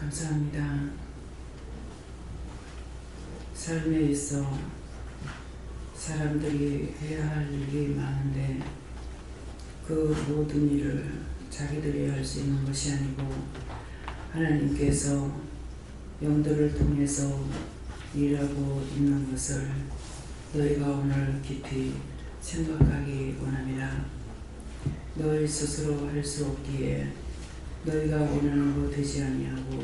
감사합니다. 삶에 있어 사람들이 해야 할 일이 많은데 그 모든 일을 자기들이 할 수 있는 것이 아니고 하나님께서 영들을 통해서 일하고 있는 것을 너희가 오늘 깊이 생각하기 원합니다. 너희 스스로 할 수 없기에 너희가 원하는 거 되지 아니하고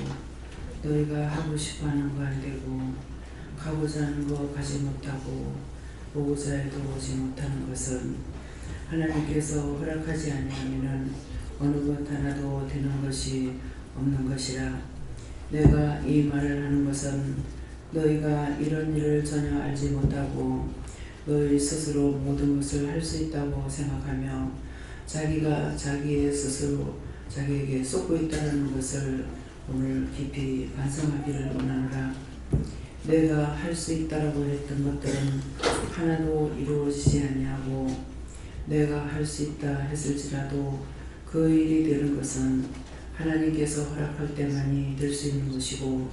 너희가 하고 싶어하는 거 안 되고 가고자 하는 거 가지 못하고 보고자 해도 오지 못하는 것은 하나님께서 허락하지 아니하면 어느 것 하나도 되는 것이 없는 것이라. 내가 이 말을 하는 것은 너희가 이런 일을 전혀 알지 못하고 너희 스스로 모든 것을 할 수 있다고 생각하며 자기가 자기의 스스로 자기에게 쏟고 있다는 것을 오늘 깊이 반성하기를 원하노라. 내가 할 수 있다라고 했던 것들은 하나도 이루어지지 아니하고 내가 할 수 있다 했을지라도 그 일이 되는 것은 하나님께서 허락할 때만이 될 수 있는 것이고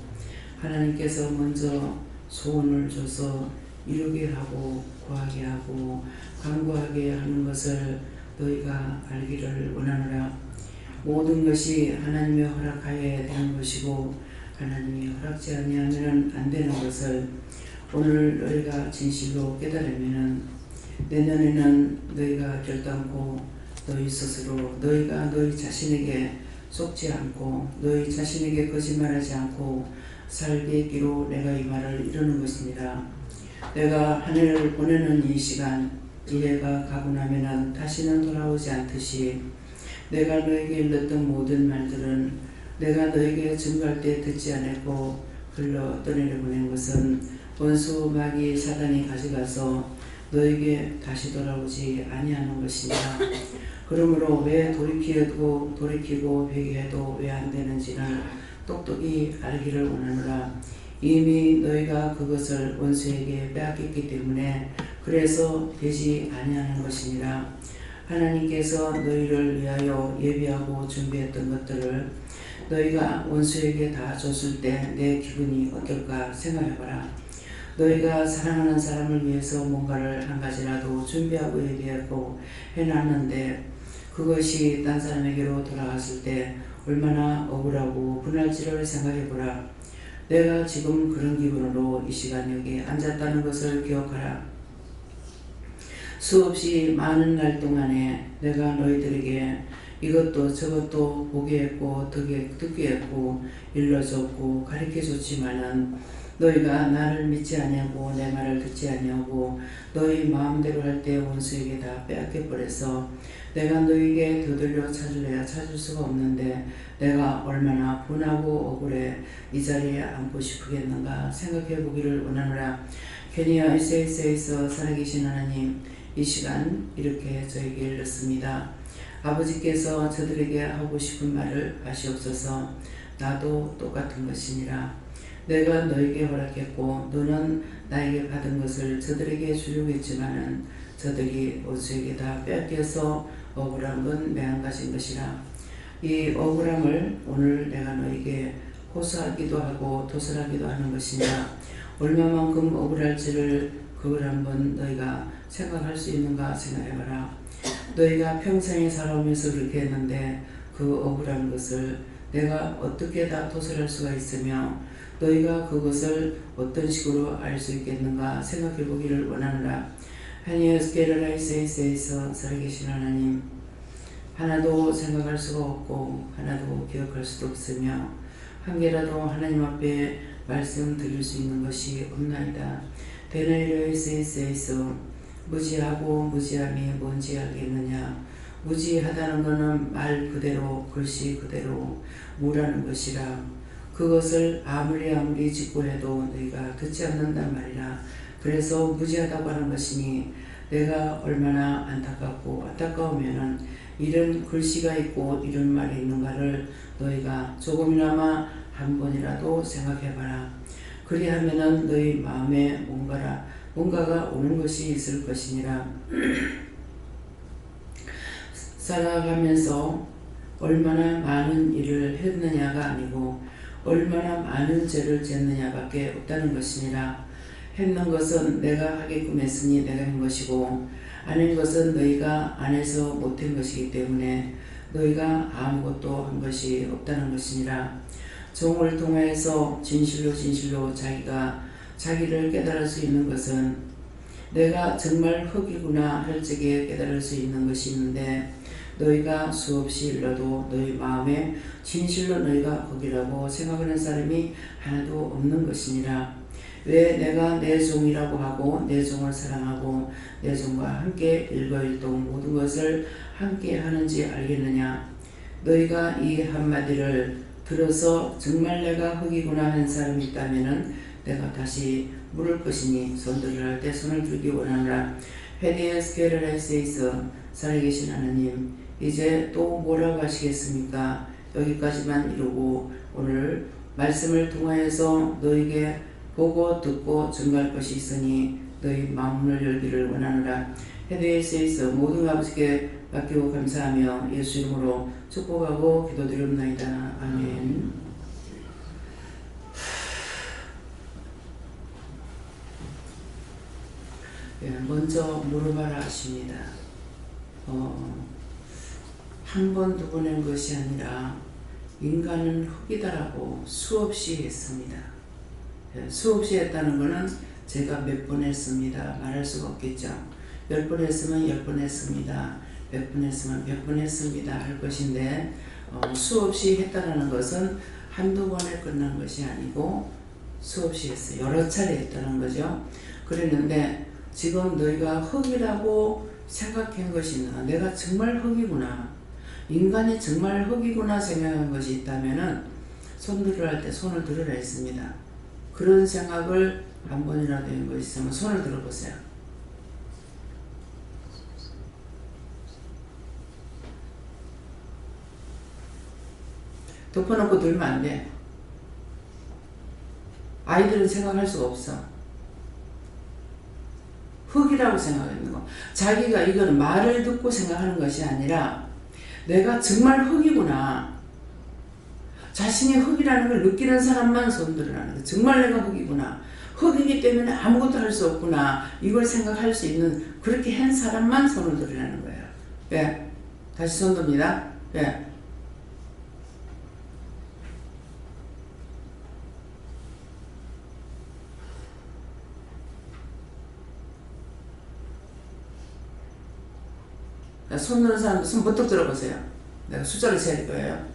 하나님께서 먼저 소원을 줘서 이루게 하고 구하게 하고 간구하게 하는 것을 너희가 알기를 원하노라. 모든 것이 하나님의 허락하에 되는 것이고 하나님이 허락지 아니하면 안 되는 것을 오늘 너희가 진실로 깨달으면 내년에는 너희가 결단코 너희 스스로 너희가 너희 자신에게 속지 않고 너희 자신에게 거짓말하지 않고 살게 있기로 내가 이 말을 이루는 것입니다. 내가 한 해를 보내는 이 시간 이 해가 가고 나면은 다시는 돌아오지 않듯이 내가 너에게 일렀던 모든 말들은 내가 너에게 증거할 때 듣지 않았고 흘러 떠내려보낸 것은 원수 마귀 사단이 가져가서 너에게 다시 돌아오지 아니하는 것입니다. 그러므로 왜 돌이키고 회개해도 왜 안 되는지를 똑똑히 알기를 원하노라. 이미 너희가 그것을 원수에게 빼앗겼기 때문에 그래서 되지 아니하는 것이니라. 하나님께서 너희를 위하여 예비하고 준비했던 것들을 너희가 원수에게 다 줬을 때 내 기분이 어떨까 생각해봐라. 너희가 사랑하는 사람을 위해서 뭔가를 한 가지라도 준비하고 예비하고 해놨는데 그것이 딴 사람에게로 돌아갔을 때 얼마나 억울하고 분할지를 생각해보라. 내가 지금 그런 기분으로 이 시간 여기 앉았다는 것을 기억하라. 수없이 많은 날 동안에 내가 너희들에게 이것도 저것도 보게 했고 듣게 했고 일러줬고 가르쳐줬지만은 너희가 나를 믿지 아니하고 내 말을 듣지 아니하고 너희 마음대로 할 때 원수에게 다 빼앗겨 버려서 내가 너희에게 되돌려 찾으려야 찾을 수가 없는데 내가 얼마나 분하고 억울해 이 자리에 앉고 싶으겠는가 생각해 보기를 원하노라. 괜히 SS에서 살아계신 하나님, 이 시간 이렇게 저에게 일렀습니다. 아버지께서 저들에게 하고 싶은 말을 하시옵소서. 나도 똑같은 것이니라. 내가 너에게 허락했고 너는 나에게 받은 것을 저들에게 주려고 했지만은 저들이 원수에게 다 빼앗겨서 억울한 건 매한가지인 것이라. 이 억울함을 오늘 내가 너에게 호소하기도 하고 도설하기도 하는 것이냐. 얼마만큼 억울할지를 그걸 한번 너희가 생각할 수 있는가 생각해봐라. 너희가 평생에 살아오면서 그렇게 했는데 그 억울한 것을 내가 어떻게 다 도설할 수가 있으며 너희가 그것을 어떤 식으로 알 수 있겠는가 생각해 보기를 원하노라. 하니에스케르라이스에서 살아계신 하나님, 하나도 생각할 수가 없고 하나도 기억할 수도 없으며 한 개라도 하나님 앞에 말씀 드릴 수 있는 것이 없나이다. 데네이르에서 무지하고 무지함이 뭔지 알겠느냐. 무지하다는 것은 말 그대로 글씨 그대로 무라는 것이라. 그것을 아무리 짓고 해도 너희가 듣지 않는단 말이라. 그래서 무지하다고 하는 것이니 내가 얼마나 안타까우면은 이런 글씨가 있고 이런 말이 있는가를 너희가 조금이나마 한 번이라도 생각해봐라. 그리하면은 너희 마음에 뭔가가 오는 것이 있을 것이니라. 살아가면서 얼마나 많은 일을 했느냐가 아니고 얼마나 많은 죄를 짓느냐밖에 없다는 것이니라. 했는 것은 내가 하게끔 했으니 내가 한 것이고 안 한 것은 너희가 안 해서 못한 것이기 때문에 너희가 아무것도 한 것이 없다는 것이니라. 종을 통하여서 진실로 진실로 자기가 자기를 깨달을 수 있는 것은 내가 정말 흙이구나 할 적에 깨달을 수 있는 것이 있는데 너희가 수없이 일러도 너희 마음에 진실로 너희가 흙이라고 생각하는 사람이 하나도 없는 것이니라. 왜 내가 내 종이라고 하고 내 종을 사랑하고 내 종과 함께 일거일동 모든 것을 함께 하는지 알겠느냐. 너희가 이 한마디를 들어서 정말 내가 흙이구나 한 사람이 있다면 내가 다시 물을 것이니 손들을 할 때 손을 들기 원하노라. 헤디에스케르레세이스 살아계신 하나님, 이제 또 뭐라고 하시겠습니까? 여기까지만 이루고 오늘 말씀을 통하여서 너에게 보고 듣고 증거할 것이 있으니 너희 마음을 열기를 원하노라. 헤드에세이스 모든 아버지께 맡기고 감사하며 예수 이름으로 축복하고 기도드립니다. 아멘. 먼저 물어봐라 하십니다. 한 번 두 번 한 것이 아니라 인간은 흙이다라고 수없이 했습니다. 수없이 했다는 것은 제가 몇 번 했습니다 말할 수가 없겠죠. 몇 번 했으면 10번 했습니다. 몇 번 했으면 100번 했습니다 할 것인데 수없이 했다는 것은 한두 번에 끝난 것이 아니고 수없이 했어요. 여러 차례 했다는 거죠. 그랬는데 지금 너희가 흙이라고 생각한 것이 있나, 내가 정말 흙이구나, 인간이 정말 흙이구나 생각한 것이 있다면 손 들으라 할 때 손을 들으라 했습니다. 그런 생각을 한 번이라도 한 것이 있으면 손을 들어보세요. 덮어놓고 들면 안 돼. 아이들은 생각할 수가 없어. 흙이라고 생각하는 거. 자기가 이거는 말을 듣고 생각하는 것이 아니라 내가 정말 흙이구나, 자신이 흙이라는 걸 느끼는 사람만 손들으라는 거. 정말 내가 흙이구나, 흙이기 때문에 아무것도 할 수 없구나, 이걸 생각할 수 있는 그렇게 한 사람만 손을 들으라는 거예요. 네. 다시 손 듭니다. 네. 손 드는 사람도 손 번뜩 들어보세요. 내가 숫자를 세릴 거예요.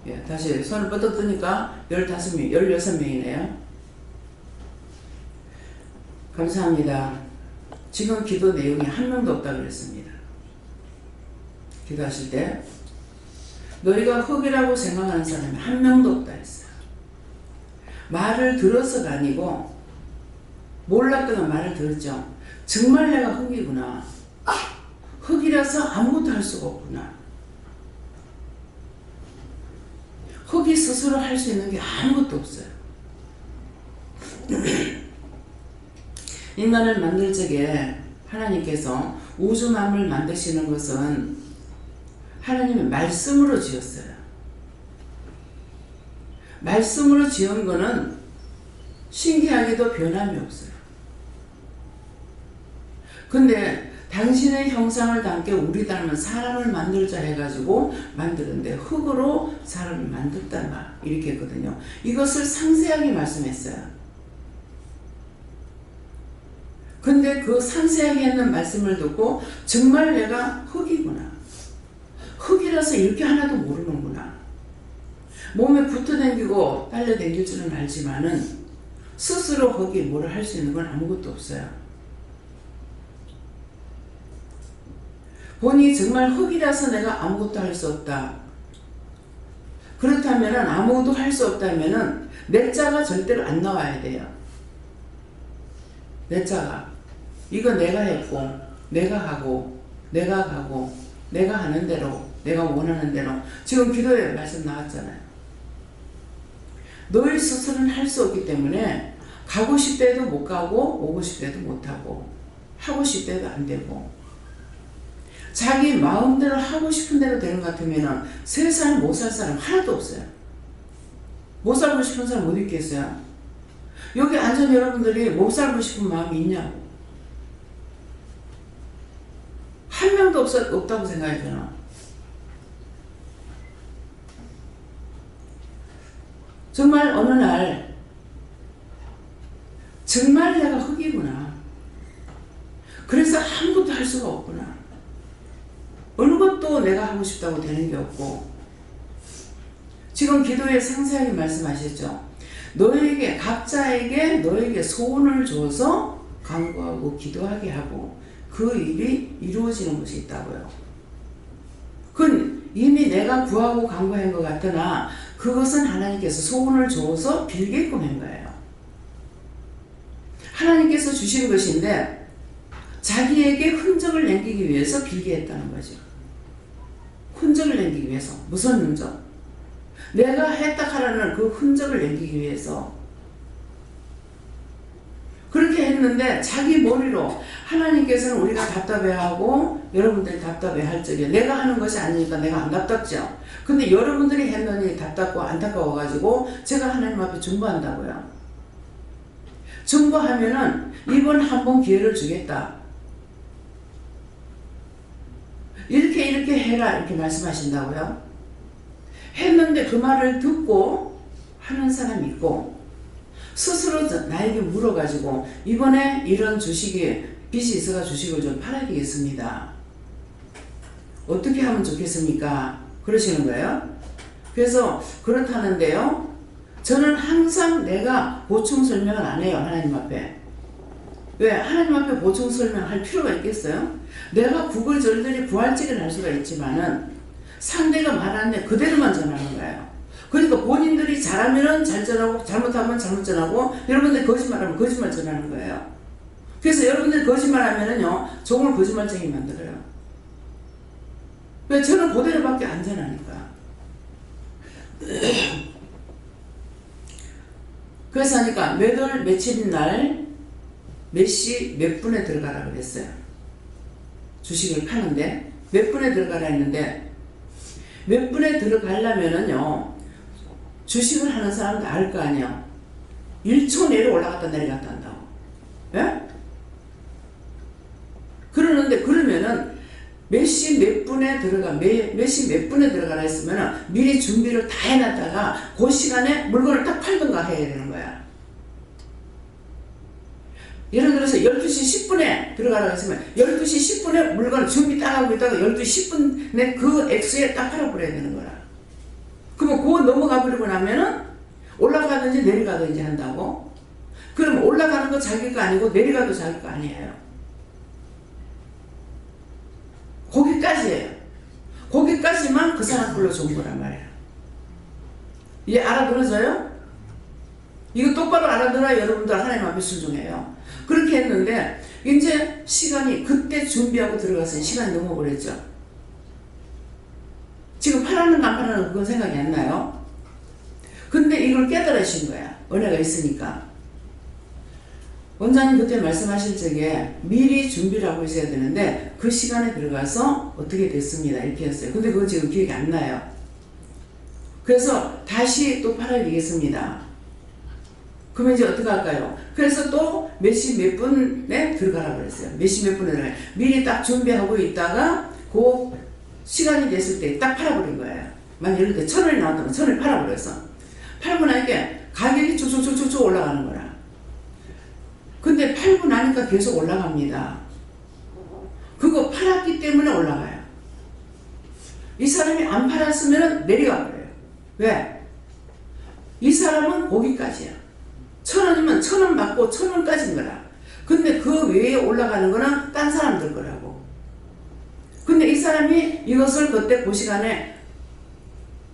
예, 다시 손을 번뜩 드니까 15명, 16명이네요. 감사합니다. 지금 기도 내용이 한 명도 없다고 그랬습니다. 기도하실 때 너희가 흙이라고 생각하는 사람이 한 명도 없다 했어요. 말을 들어서가 아니고 몰랐거나 말을 들었죠. 정말 내가 흙이구나, 흙이라서 아무것도 할 수가 없구나, 흙이 스스로 할 수 있는 게 아무것도 없어요. 인간을 만들 적에 하나님께서 우주 만물을 만드시는 것은 하나님의 말씀으로 지었어요. 말씀으로 지은 거는 신기하게도 변함이 없어요. 근데 당신의 형상을 담게 우리 닮은 사람을 만들자 해가지고 만드는데 흙으로 사람을 만들다 이렇게 했거든요. 이것을 상세하게 말씀했어요. 근데 그 상세하게 했는 말씀을 듣고 정말 내가 흙이구나, 흙이라서 이렇게 하나도 모르는구나, 몸에 붙어 다니고 딸려 다닐 줄은 알지만은 스스로 거기에 뭘 할 수 있는 건 아무것도 없어요. 본인이 정말 흙이라서 내가 아무것도 할 수 없다. 그렇다면 아무것도 할 수 없다면 내 자가 절대로 안 나와야 돼요. 내 자가. 이거 내가 했고, 내가 하고, 내가 가고, 내가 하는 대로, 내가 원하는 대로. 지금 기도에 말씀 나왔잖아요. 너희 스스로는 할 수 없기 때문에 가고 싶대도 못 가고 오고 싶대도 못 하고 하고 싶대도 안 되고, 자기 마음대로 하고 싶은 대로 되는 것 같으면 세상에 못 살 사람 하나도 없어요. 못 살고 싶은 사람 어디 있겠어요? 여기 앉은 여러분들이 못 살고 싶은 마음이 있냐고. 한 명도 없다고 생각해 저는. 정말 어느 날 정말 내가 흙이구나. 그래서 아무것도 할 수가 없구나. 어느 것도 내가 하고 싶다고 되는 게 없고, 지금 기도에 상세하게 말씀하셨죠. 너에게 각자에게 너에게 소원을 줘서 간구하고 기도하게 하고 그 일이 이루어지는 것이 있다고요. 그건 이미 내가 구하고 간구한 것 같으나 그것은 하나님께서 소원을 줘서 빌게끔 한 거예요. 하나님께서 주신 것인데 자기에게 흔적을 남기기 위해서 빌게 했다는 거죠. 흔적을 남기기 위해서. 무슨 흔적? 내가 했다 하라는 그 흔적을 남기기 위해서 그렇게 했는데, 자기 머리로 하나님께서는 우리가 답답해하고 여러분들이 답답해할 적에 내가 하는 것이 아니니까 내가 안 답답죠. 근데 여러분들이 했느니 답답고 안타까워가지고 제가 하나님 앞에 중보한다고요. 중보하면은 이번 한 번 기회를 주겠다. 이렇게 해라 이렇게 말씀하신다고요. 했는데 그 말을 듣고 하는 사람이 있고, 스스로 나에게 물어가지고 이번에 이런 주식이 빚이 있어가 주식을 좀 팔아야 되겠습니다. 어떻게 하면 좋겠습니까? 그러시는 거예요. 그래서 그렇다는데요, 저는 항상 내가 보충 설명을 안 해요. 하나님 앞에. 왜? 하나님 앞에 보충 설명할 필요가 있겠어요? 내가 구글절절히 부활직을 할 수가 있지만은 상대가 말하는데 그대로만 전하는 거예요. 그러니까 본인들이 잘하면 잘 전하고 잘못하면 잘못 전하고, 여러분들이 거짓말하면 거짓말 전하는 거예요. 그래서 여러분들이 거짓말하면은요 종을 거짓말쟁이 만들어요. 왜? 저는 그대로밖에 안 전하니까. 그래서 하니까 몇 월 며칠 날 몇 시 몇 분에 들어가라 그랬어요. 주식을 파는데 몇 분에 들어가라 했는데, 몇 분에 들어가려면은요 주식을 하는 사람도 알 거 아니야. 1초 내로 올라갔다 내려갔다 한다고. 예? 그러면은 몇 시 몇 분에 몇 시 몇 분에 들어가라 했으면은 미리 준비를 다 해놨다가 그 시간에 물건을 딱 팔던가 해야 되는 거야. 예를 들어서 12시 10분에 들어가라고 했으면 12시 10분에 물건을 준비 딱 하고 있다가 12시 10분에 그 액수에 딱 팔아버려야 되는 거라. 그러면 그거 넘어가 버리고 나면은 올라가든지 내려가든지 한다고? 그럼 올라가는 거 자기 거 아니고 내려가도 자기 거 아니에요. 거기까지예요. 거기까지만 그 사람 걸로 좋은 거란 말이에요. 이게 알아들어져요? 이거 똑바로 알아들어야 여러분들 하나님 앞에 순종해요. 그렇게 했는데 이제 시간이, 그때 준비하고 들어가서 시간이 넘어버렸죠. 지금 팔았는가 안 팔았는가 그건 생각이 안 나요. 근데 이걸 깨달으신 거야. 은혜가 있으니까. 원장님 그때 말씀하실 적에 미리 준비를 하고 있어야 되는데 그 시간에 들어가서 어떻게 됐습니다 이렇게 했어요. 근데 그거 지금 기억이 안 나요. 그래서 다시 또 팔아야 되겠습니다. 그러면 이제 어떻게 할까요? 그래서 또 몇 시 몇 분에 들어가라고 그랬어요. 몇 시 몇 분에 들어가요. 미리 딱 준비하고 있다가 그 시간이 됐을 때 딱 팔아버린 거예요. 만약 예를 들어 1,000원이 나왔다면 1,000원을 팔아버렸어. 팔고 나니까 가격이 쭉쭉쭉쭉 올라가는 거라. 근데 팔고 나니까 계속 올라갑니다. 그거 팔았기 때문에 올라가요. 이 사람이 안 팔았으면 내려가 버려요. 왜? 이 사람은 거기까지야. 1,000원이면 1,000원 받고 1,000원까지인 거라. 근데 그 외에 올라가는 거는 딴 사람들 거라고. 근데 이 사람이 이것을 그때 그 시간에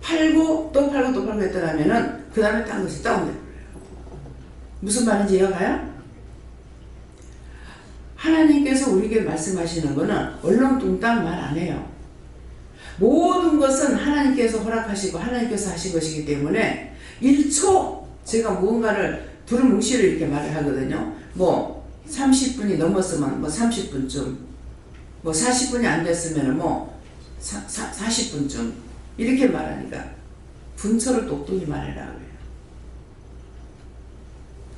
팔고 또 팔고 또 팔고 했더라면은 그 다음에 딴 것이 다운돼 버려요. 무슨 말인지 이해가요? 하나님께서 우리에게 말씀하시는 거는 얼렁뚱땅 말 안 해요. 모든 것은 하나님께서 허락하시고 하나님께서 하신 것이기 때문에 1초 제가 무언가를 두루뭉실을 이렇게 말을 하거든요. 뭐 30분이 넘었으면 뭐 30분쯤, 뭐 40분이 안 됐으면 뭐 40분쯤 이렇게 말하니까 분초를 똑똑히 말해라 그래요.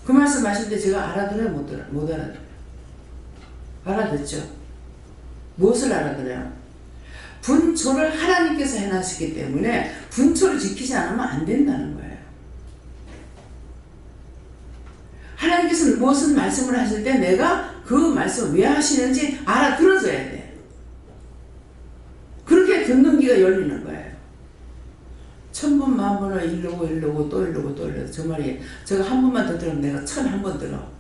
그 말씀 하실 때 제가 알아들어요? 못 알아들어요? 알아듣죠? 무엇을 알아들어요? 분초를 하나님께서 해놨기 때문에 분초를 지키지 않으면 안 된다는 거예요. 하나님께서 무슨 말씀을 하실 때 내가 그 말씀을 왜 하시는지 알아들어줘야 돼. 그렇게 듣는 귀가 열리는 거예요. 1000번 만번을 이르고 또 이르고 저 말이 제가 한 번만 더 들으면 내가 1001번 들어.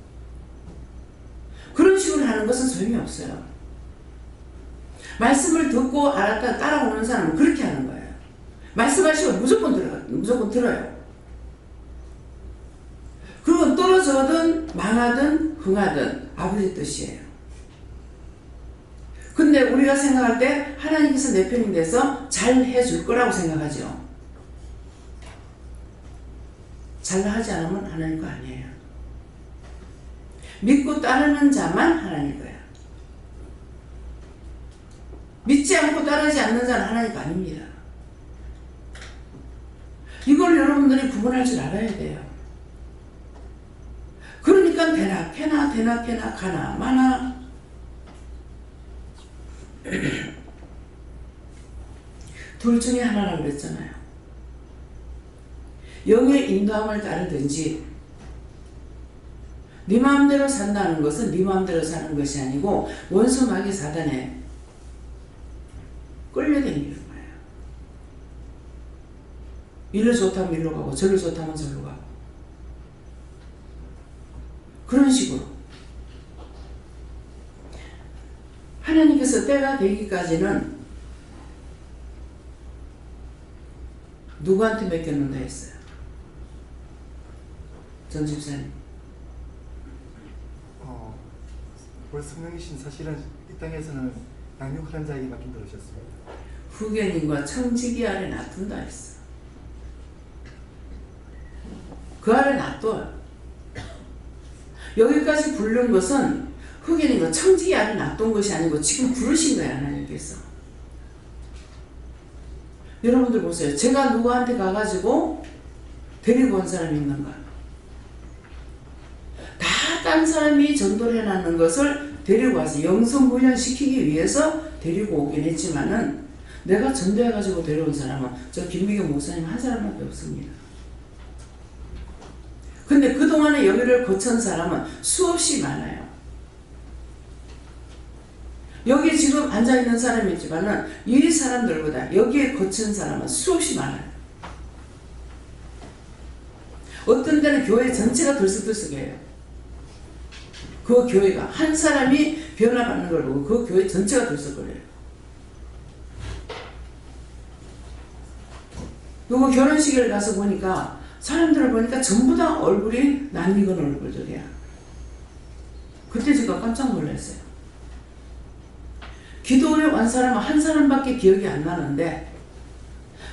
그런 식으로 하는 것은 소용이 없어요. 말씀을 듣고 알았다 따라오는 사람은 그렇게 하는 거예요. 말씀하시면 무조건 들어요. 그건 떨어져든 망하든 흥하든 아버지 뜻이에요. 근데 우리가 생각할 때 하나님께서 내 편이 돼서 잘 해줄 거라고 생각하죠. 잘하지 않으면 하나님 거 아니에요. 믿고 따르는 자만 하나님 거야. 믿지 않고 따르지 않는 자는 하나님 거 아닙니다. 이걸 여러분들이 구분할 줄 알아야 돼요. 그러니까 되나 가나 마나 둘 중에 하나라고 그랬잖아요. 영의 인도함을 따르든지 네 마음대로 산다는 것은 네 마음대로 사는 것이 아니고 원수 마귀 사단에 끌려다니는 거예요. 이리로 좋다면 이리로 가고 저리로 좋다면 저리로 가고 그런 식으로 하나님께서 때가 되기까지는 누구한테 맡겼는가 했어요? 전 집사님. 원래 성령이신 사실은 이 땅에서는 양육하는 자에게 맡긴 들으셨습니다. 후견인과 청지기 아래 놔둔다 했어. 그 아래 놔둬요. 여기까지 부른 것은 후견인과 청지기 아래 놔둔 것이 아니고 지금 부르신 거예요. 하나님께서. 여러분들 보세요. 제가 누구한테 가가지고 데리고 온 사람이 있는가? 다 딴 사람이 전도를 해놨는 것을 데리고 와서 영성훈련시키기 위해서 데리고 오긴 했지만은 내가 전도해가지고 데려온 사람은 저 김미경 목사님 한 사람밖에 없습니다. 근데 그동안에 여기를 거친 사람은 수없이 많아요. 여기 지금 앉아있는 사람이 있지만은 이 사람들보다 여기에 거친 사람은 수없이 많아요. 어떤 데는 교회 전체가 들썩들썩해요. 그 교회가 한 사람이 변화받는 걸 보고 그 교회 전체가 들썩거려요. 그리고 결혼식을 가서 보니까 사람들을 보니까 전부 다 얼굴이 낯익은 얼굴들이야. 그때 제가 깜짝 놀랐어요. 기도회 온 사람은 한 사람밖에 기억이 안 나는데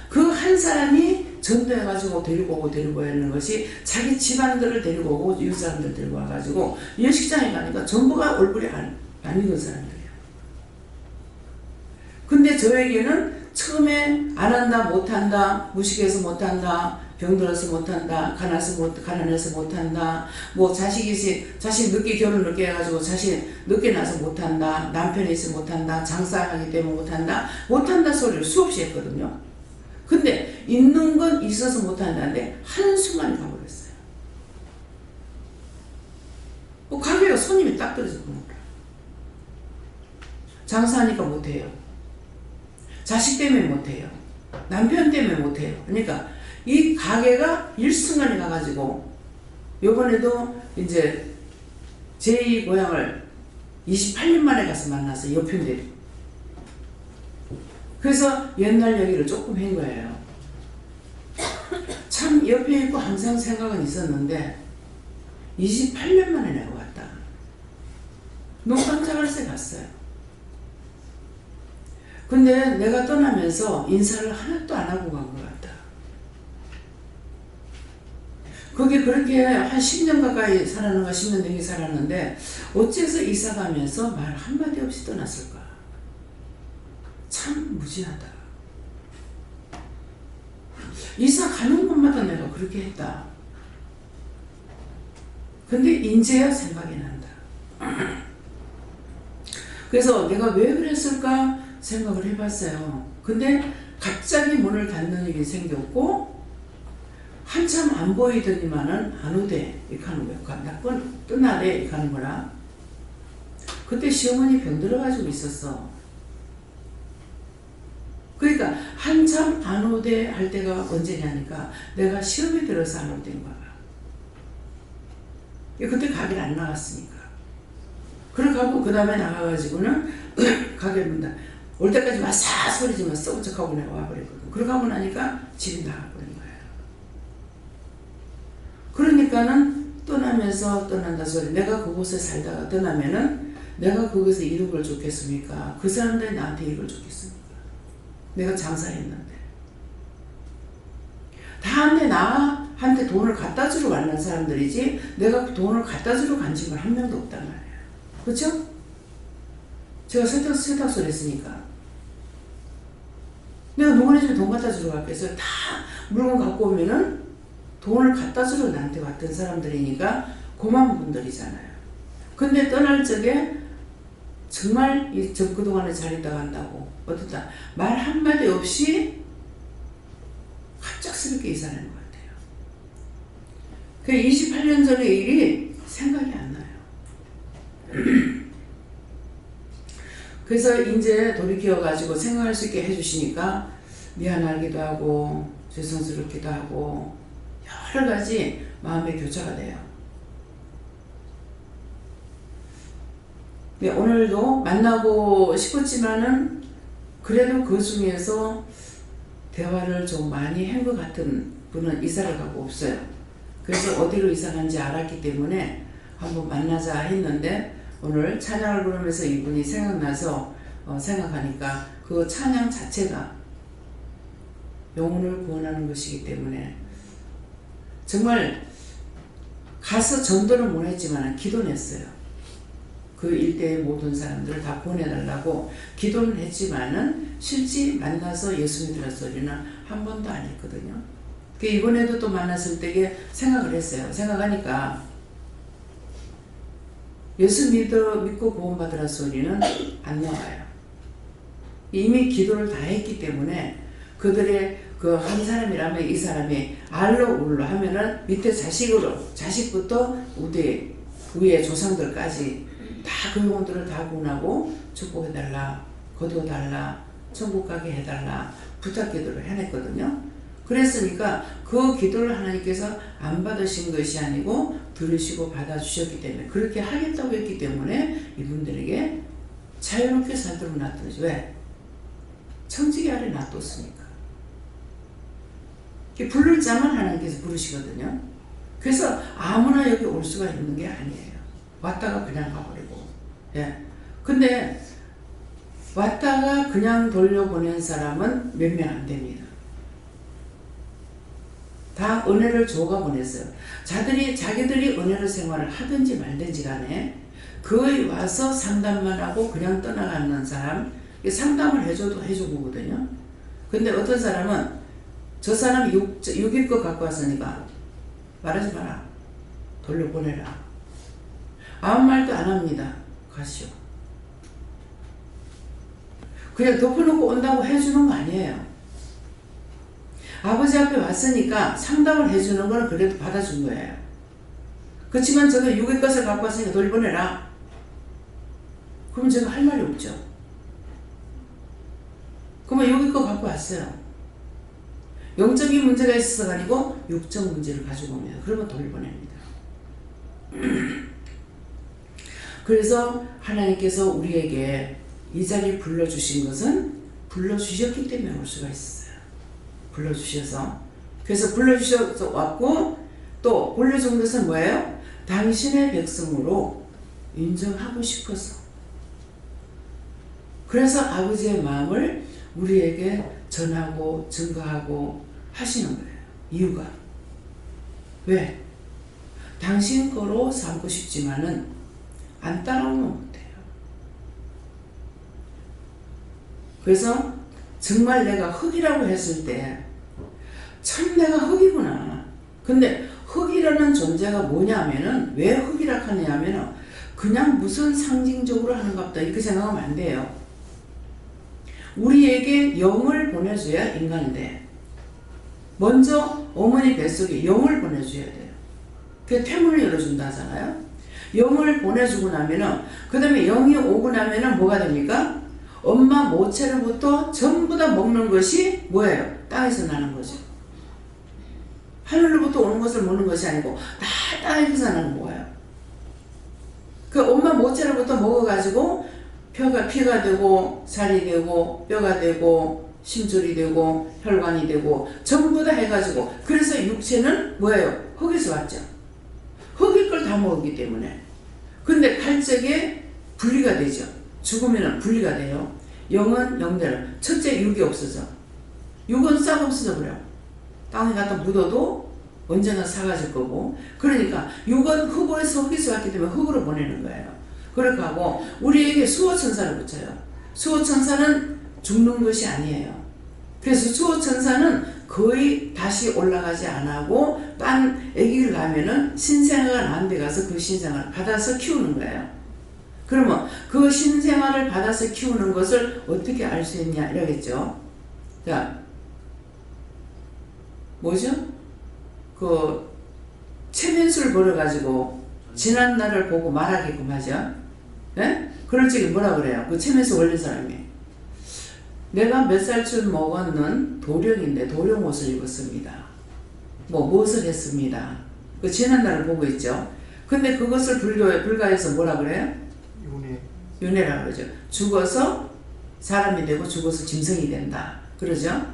그 한 사람이 전도해가지고 데리고 오고 데리고 있는 것이 자기 집안들을 데리고 오고 이웃 사람들 데리고 와가지고 예식장에 가니까 전부가 얼굴이 안 익은 사람들이에요. 근데 저에게는 처음에 안 한다, 못한다, 무식해서 못한다, 병들어서 못한다, 가난해서 못한다, 뭐 자식 늦게 결혼 늦게 해가지고 자식 늦게 나서 못한다, 남편이 있어 못한다, 장사하기 때문에 못한다 소리를 수없이 했거든요. 근데 있는 건 있어서 못한다는데 한순간에 가버렸어요. 가게가 손님이 딱 떨어져 보니까 장사하니까 못해요. 자식 때문에 못해요. 남편 때문에 못해요. 그러니까 이 가게가 일순간에 가가지고 요번에도 이제 제2 고향을 28년 만에 가서 만나서 여편들이 그래서 옛날 얘기를 조금 한 거예요. 참 옆에 있고 항상 생각은 있었는데 28년 만에 내가 왔다. 너무 깜짝할 새 갔어요. 근데 내가 떠나면서 인사를 하나도 안 하고 간 것 같다. 거기 그렇게 한 10년 가까이 살았는가 10년 넘게 살았는데 어째서 이사 가면서 말 한마디 없이 떠났을까? 참 무지하다. 이사 가는 곳마다 내가 그렇게 했다. 근데 인제야 생각이 난다. 그래서 내가 왜 그랬을까 생각을 해봤어요. 근데 갑자기 문을 닫는 일이 생겼고 한참 안 보이더니만은 안 오대 이렇게 하는 거야. 나 끝나대 이렇게 하는 거라. 그때 시어머니 병 들어가지고 있었어. 그러니까 한참 안 오대 할 때가 언제냐니까 내가 시험에 들어서 안 올 때인 거야. 그때 가게를 안 나갔으니까. 그렇게 하고 그 다음에 나가가지고는 가게 문다. 올 때까지 막 사 소리지만 썩은 척하고 내가 와버렸거든. 그렇게 하고 나니까 집이 나가버린 거예요. 그러니까는 떠난다 소리. 내가 그곳에 살다가 떠나면은 내가 거기서 이득을 줬겠습니까? 그 사람들이 나한테 이익을 줬겠습니까? 내가 장사했는데. 다한테 나한테 돈을 갖다 주러 왔는 사람들이지 내가 그 돈을 갖다 주러 간 집은 한 명도 없단 말이에요. 그렇죠? 제가 세탁소를 했으니까 내가 누구네 집에 돈 갖다 주러 갔겠어요? 다 물건 갖고 오면은 돈을 갖다 주러 나한테 왔던 사람들이니까 고마운 분들이잖아요. 근데 떠날 적에 정말 저 그동안에 잘 있다가 한다고 어떻다 말 한마디 없이 갑작스럽게 이사하는 것 같아요. 그 28년 전의 일이 생각이 안 나요. 그래서 이제 돌이켜가지고 생각할 수 있게 해주시니까 미안하기도 하고 죄송스럽기도 하고 여러 가지 마음의 교차가 돼요. 네, 오늘도 만나고 싶었지만은 그래도 그 중에서 대화를 좀 많이 한 것 같은 분은 이사를 가고 없어요. 그래서 어디로 이사 간지 알았기 때문에 한번 만나자 했는데 오늘 찬양을 부르면서 이분이 생각나서 생각하니까 그 찬양 자체가 영혼을 구원하는 것이기 때문에 정말 가서 전도는 못 했지만 기도는 했어요. 그 일대의 모든 사람들을 다 보내달라고 기도는 했지만은 실제 만나서 예수 믿으라 소리는 한 번도 안 했거든요. 이번에도 또 만났을 때에 생각을 했어요. 생각하니까 예수 믿고 구원받으라 소리는 안 나와요. 이미 기도를 다 했기 때문에 그들의 그 한 사람이라면 이 사람이 알로 울로 하면은 밑에 자식부터 위에 조상들까지 다 그 영혼들을 다 구원하고 축복해달라, 거두어달라, 천국 가게 해달라 부탁 기도를 해냈거든요. 그랬으니까 그 기도를 하나님께서 안 받으신 것이 아니고 들으시고 받아주셨기 때문에 그렇게 하겠다고 했기 때문에 이분들에게 자유롭게 살도록 놔두지. 왜? 청지기 아래 놔뒀으니까. 부를 자만 하나님께서 부르시거든요. 그래서 아무나 여기 올 수가 있는 게 아니에요. 왔다가 그냥 가버리고. 예. 근데 왔다가 그냥 돌려보낸 사람은 몇 명 안 됩니다. 다 은혜를 줘가 보냈어요. 자기들이 은혜로 생활을 하든지 말든지 간에 거의 와서 상담만 하고 그냥 떠나가는 사람, 상담을 해줘도 해준 거거든요. 근데 어떤 사람은 저 사람이 6일 갖고 왔으니까 말하지 마라. 돌려보내라. 아무 말도 안 합니다. 가시오. 그냥 덮어놓고 온다고 해주는 거 아니에요. 아버지 앞에 왔으니까 상담을 해주는 건 그래도 받아준 거예요. 그렇지만 제가 6일 것을 갖고 왔으니까 돌려보내라. 그러면 제가 할 말이 없죠. 그러면 6일 거 갖고 왔어요. 영적인 문제가 있어서가 아니고 육적 문제를 가지고 옵니다. 그러면 돌려보냅니다. 그래서 하나님께서 우리에게 이 자리에 불러주신 것은 불러주셨기 때문에 올 수가 있어요. 불러주셔서. 그래서 불러주셔서 왔고 또 불러준 것은 뭐예요? 당신의 백성으로 인정하고 싶어서. 그래서 아버지의 마음을 우리에게 전하고 증거하고 하시는 거예요. 이유가. 왜? 당신 거로 삼고 싶지만은 안 따라오면 못해요. 그래서 정말 내가 흙이라고 했을 때 참 내가 흙이구나. 근데 흙이라는 존재가 뭐냐면은 왜 흙이라 하느냐면은 그냥 무슨 상징적으로 하는갑다 이렇게 생각하면 안 돼요. 우리에게 영을 보내줘야 인간이 돼. 먼저 어머니 뱃속에 영을 보내줘야 돼요. 그 태문을 열어준다 하잖아요. 영을 보내주고 나면은 그 다음에 영이 오고 나면은 뭐가 됩니까? 엄마 모체로부터 전부 다 먹는 것이 뭐예요? 땅에서 나는 거죠. 하늘로부터 오는 것을 먹는 것이 아니고 다 땅에서 나는 거예요. 그 엄마 모체로부터 먹어가지고 피가 되고 살이 되고 뼈가 되고 심줄이 되고 혈관이 되고 전부 다 해가지고 그래서 육체는 뭐예요? 흙에서 왔죠. 흙일 걸 다 먹었기 때문에. 근데 갈 적에 분리가 되죠. 죽으면 분리가 돼요. 영은 영대로. 첫째 육이 없어져. 육은 싹 없어져 버려요. 땅에 갖다 묻어도 언젠가 사라질 거고. 그러니까 육은 흙에서 왔기 때문에 흙으로 보내는 거예요. 그렇게 하고 우리에게 수호천사를 붙여요. 수호천사는 죽는 것이 아니에요. 그래서 수호천사는 거의 다시 올라가지 않고 딴 아기를 낳으면은 신생아가 낳은 데 가서 그 신생아를 받아서 키우는 거예요. 그러면 그 신생아를 받아서 키우는 것을 어떻게 알 수 있냐 이러겠죠. 자, 뭐죠? 그 체면술 벌어가지고 지난 날을 보고 말하게끔 하죠. 네? 그럴 적에 뭐라 그래요? 그 체면술 올린 사람이 내가 몇 살쯤 먹었는 도령인데 도령 옷을 입었습니다. 무엇을 했습니다. 그 지난 날을 보고 있죠. 근데 그것을 불가에서 뭐라 그래요? 윤회라고 그러죠. 죽어서 사람이 되고 죽어서 짐승이 된다. 그러죠?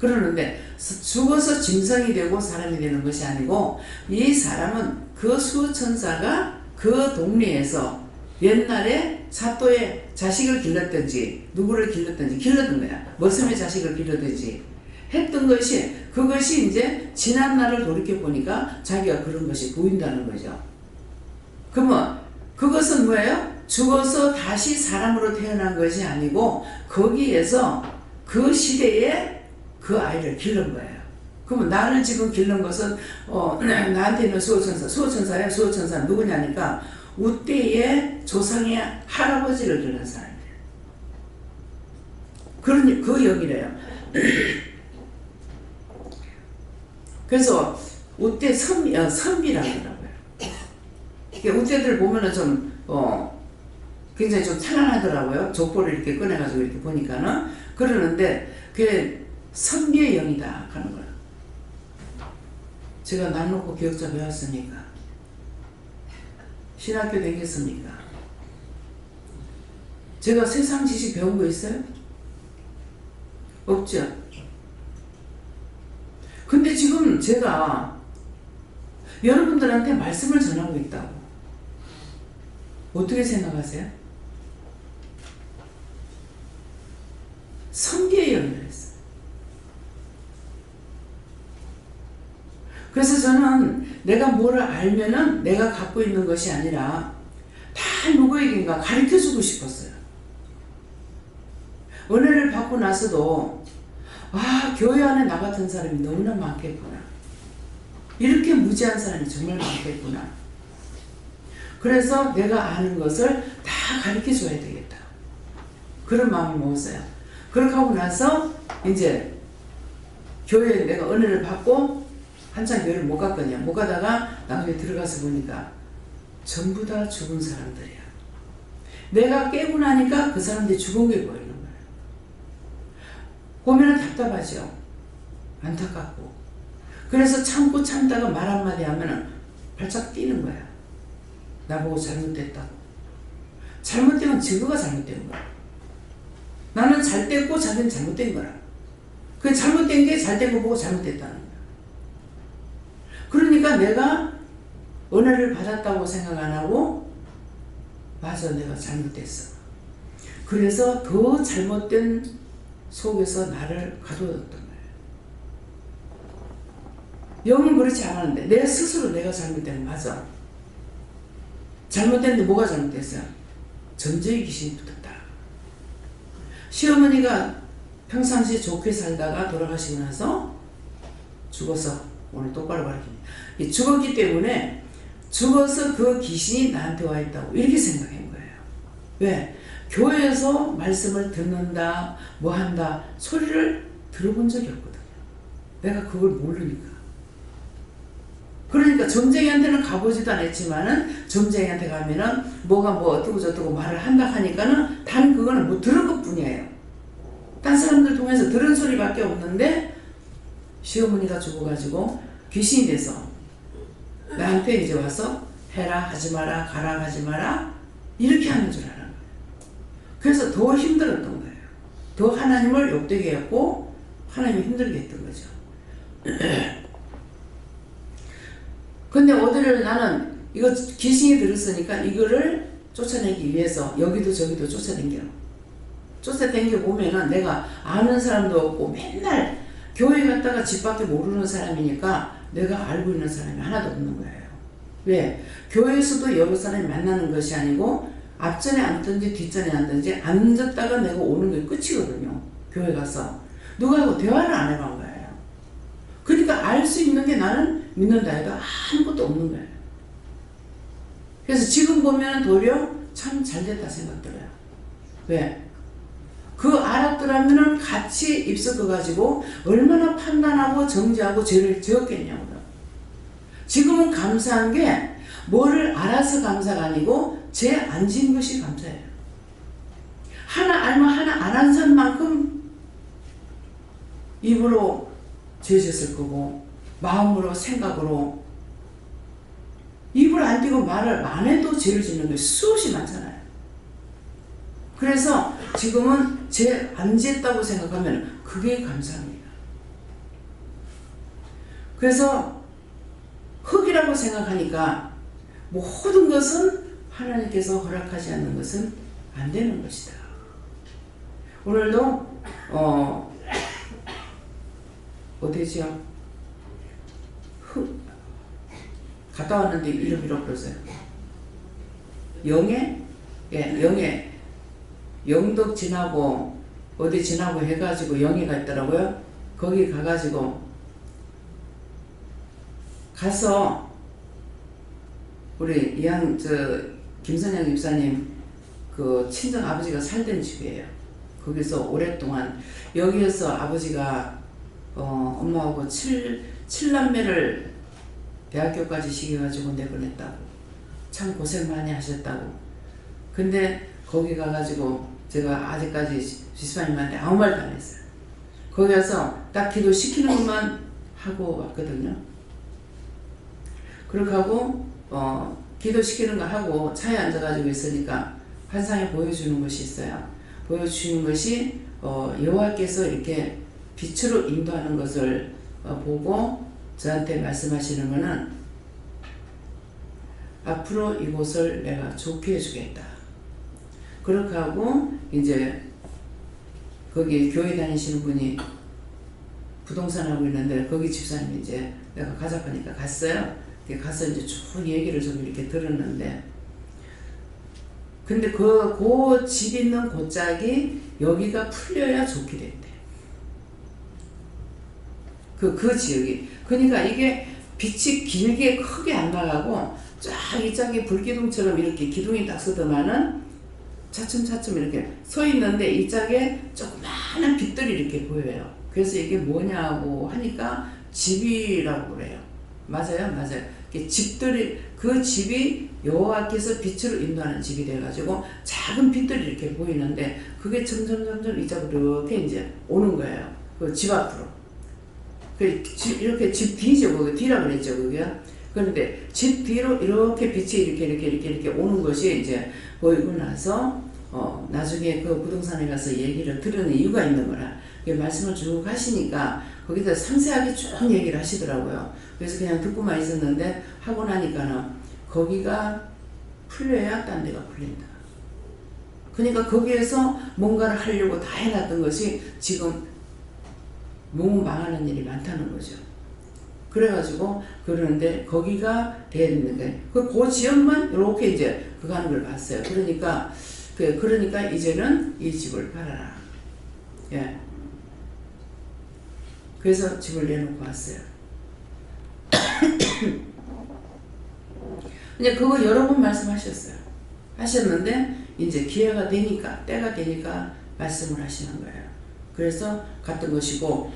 그러는데 죽어서 짐승이 되고 사람이 되는 것이 아니고 이 사람은 그 수호천사가 그 동네에서 옛날에 사또의 자식을 길렀든지 누구를 길렀든지 길렀던 거야. 머슴의 자식을 길렀든지 했던 것이 그것이 이제 지난 날을 돌이켜 보니까 자기가 그런 것이 보인다는 거죠. 그러면 그것은 뭐예요? 죽어서 다시 사람으로 태어난 것이 아니고 거기에서 그 시대에 그 아이를 기른 거예요. 그러면 나를 지금 기른 것은 나한테 있는 수호천사예요. 수호천사는 누구냐니까 우때의 조상의 할아버지를 기른 사람이에요. 그 영이래요. 그래서 우때 선비라고 하더라고요. 우때들 보면은 좀 굉장히 좀 찬란하더라고요. 족보를 이렇게 꺼내가지고 이렇게 보니까는 그러는데 그게 선비의 영이다 하는 거예요. 제가 날 놓고 기억자 배웠으니까 신학교 다녔습니까? 제가 세상 지식 배운 거 있어요? 없죠. 근데 지금 제가 여러분들한테 말씀을 전하고 있다고. 어떻게 생각하세요? 선비의 영이라 했어요. 그래서 저는 내가 뭐를 알면은 내가 갖고 있는 것이 아니라 다 누구에게인가 가르쳐주고 싶었어요. 은혜를 받고 나서도 교회 안에 나 같은 사람이 너무나 많겠구나. 이렇게 무지한 사람이 정말 많겠구나. 그래서 내가 아는 것을 다 가르쳐줘야 되겠다. 그런 마음을 먹었어요. 그렇게 하고 나서 이제 교회에 내가 은혜를 받고 한참 교회를 못 갔거든요. 못 가다가 나중에 들어가서 보니까 전부 다 죽은 사람들이야. 내가 깨고 나니까 그 사람들이 죽은 게 보이는 거예요. 보면은 답답하죠. 안타깝고. 그래서 참고 참다가 말 한마디 하면은 발짝 뛰는 거야. 나보고 잘못됐다고. 잘못되면 증거가 잘못된 거야. 나는 잘됐고 자기는 잘못된 거라. 그 잘못된 게 잘된 거 보고 잘못됐다는 거야. 그러니까 내가 은혜를 받았다고 생각 안 하고 맞아 내가 잘못됐어. 그래서 더 잘못된 속에서 나를 가둬뒀던 거예요. 영은 그렇지 않았는데 내 스스로 내가 잘못된 거 맞아. 잘못됐는데 뭐가 잘못됐어요? 점쟁이 귀신이 붙었다. 시어머니가 평상시에 좋게 살다가 돌아가시고 나서 죽어서, 오늘 똑바로 가르치네, 죽었기 때문에 죽어서 그 귀신이 나한테 와 있다고 이렇게 생각한 거예요. 왜? 교회에서 말씀을 듣는다 뭐 한다 소리를 들어본 적이 없거든요. 내가 그걸 모르니까. 그러니까 점쟁이한테는 가보지도 않았지만은 점쟁이한테 가면은 뭐가 뭐 어떻고 저떻고 말을 한다 하니까는 단 그거는 뭐 들은 것 뿐이에요. 딴 사람들 통해서 들은 소리밖에 없는데 시어머니가 죽어가지고 귀신이 돼서 나한테 이제 와서 해라 하지 마라 가라 하지 마라 이렇게 하는 줄 알아요. 그래서 더 힘들었던 거예요. 더 하나님을 욕되게 했고 하나님이 힘들게 했던 거죠. 근데 어디를 나는 이거 귀신이 들었으니까 이거를 쫓아내기 위해서 여기도 저기도 쫓아다녀 보면은 내가 아는 사람도 없고 맨날 교회 갔다가 집 밖에 모르는 사람이니까 내가 알고 있는 사람이 하나도 없는 거예요. 왜? 교회에서도 여러 사람이 만나는 것이 아니고 앞전에 앉든지 뒷전에 앉든지 앉았다가 내가 오는 게 끝이거든요. 교회 가서 누구하고 대화를 안 해본 거예요. 그러니까 알 수 있는 게 나는 믿는다 해도 아무것도 없는 거예요. 그래서 지금 보면 도리어 참 잘됐다 생각 들어요. 왜? 그 알았더라면은 같이 입섞어가지고 얼마나 판단하고 정죄하고 죄를 지었겠냐고요. 지금은 감사한 게 뭐를 알아서 감사가 아니고 죄 안 지은 것이 감사해요. 하나 알면 하나 안 한 사람만큼 입으로 죄 지었을 거고 마음으로 생각으로 입을 안 띄고 말을 안 해도 죄를 짓는 게 수없이 많잖아요. 그래서 지금은 죄 안 지었다고 생각하면 그게 감사합니다. 그래서 흙이라고 생각하니까 모든 것은 하나님께서 허락하지 않는 것은 안 되는 것이다. 오늘도 어디지요? 갔다 왔는데 이름 잃어버렸어요. 영에? 예, 영에 영덕 지나고 어디 지나고 해가지고 영해가 있더라고요. 거기 가가지고 가서 우리 김선영 집사님 그 친정 아버지가 살던 집이에요. 거기서 오랫동안 여기에서 아버지가 엄마하고 7남매를 대학교까지 시켜가지고 내보냈다고. 참 고생 많이 하셨다고. 근데 거기 가가지고 제가 아직까지 집사님한테 아무 말도 안 했어요. 거기 가서 딱 기도 시키는 것만 하고 왔거든요. 그렇게 하고 기도 시키는 거 하고 차에 앉아가지고 있으니까 환상에 보여주는 것이 있어요. 보여주는 것이 여호와께서 이렇게 빛으로 인도하는 것을 보고 저한테 말씀하시는 것은 앞으로 이곳을 내가 좋게 해주겠다. 그렇게 하고 이제 거기 교회 다니시는 분이 부동산 하고 있는데 거기 집사님이 이제 내가 가자 하니까 갔어요. 가서 이제 쭉 얘기를 좀 이렇게 들었는데 근데 그 집 있는 그 짝이 여기가 풀려야 좋게 됐대. 그 지역이. 그러니까 이게 빛이 길게 크게 안 나가고 쫙 이 짝이 불기둥처럼 이렇게 기둥이 딱 서더만은 차츰차츰 이렇게 서 있는데 이 짝에 조그마한 빛들이 이렇게 보여요. 그래서 이게 뭐냐고 하니까 집이라고 그래요. 맞아요? 맞아요. 집들이 그 집이 여호와께서 빛으로 인도하는 집이 돼가지고 작은 빛들이 이렇게 보이는데 그게 점점 이 짝으로 이렇게 이제 오는 거예요. 그 집 앞으로. 이렇게 집 뒤죠. 그거 뒤라 그랬죠. 그게요. 그런데 집 뒤로 이렇게 빛이 이렇게 오는 것이 이제 보이고 나서 나중에 그 부동산에 가서 얘기를 들은 이유가 있는 거라. 말씀을 쭉 하시니까 거기다 상세하게 쭉 얘기를 하시더라고요. 그래서 그냥 듣고만 있었는데 하고 나니까는 거기가 풀려야 딴 데가 풀린다. 그러니까 거기에서 뭔가를 하려고 다 해놨던 것이 지금 너무 망하는 일이 많다는 거죠. 그래가지고 그러는데 거기가 되는 그 지역만 이렇게 이제 그거 하는 걸 봤어요. 그러니까 이제는 이 집을 팔아라. 예. 그래서 집을 내놓고 왔어요. 이제 그거 여러 번 말씀하셨어요. 하셨는데 이제 기회가 되니까 때가 되니까 말씀을 하시는 거예요. 그래서 갔던 것이고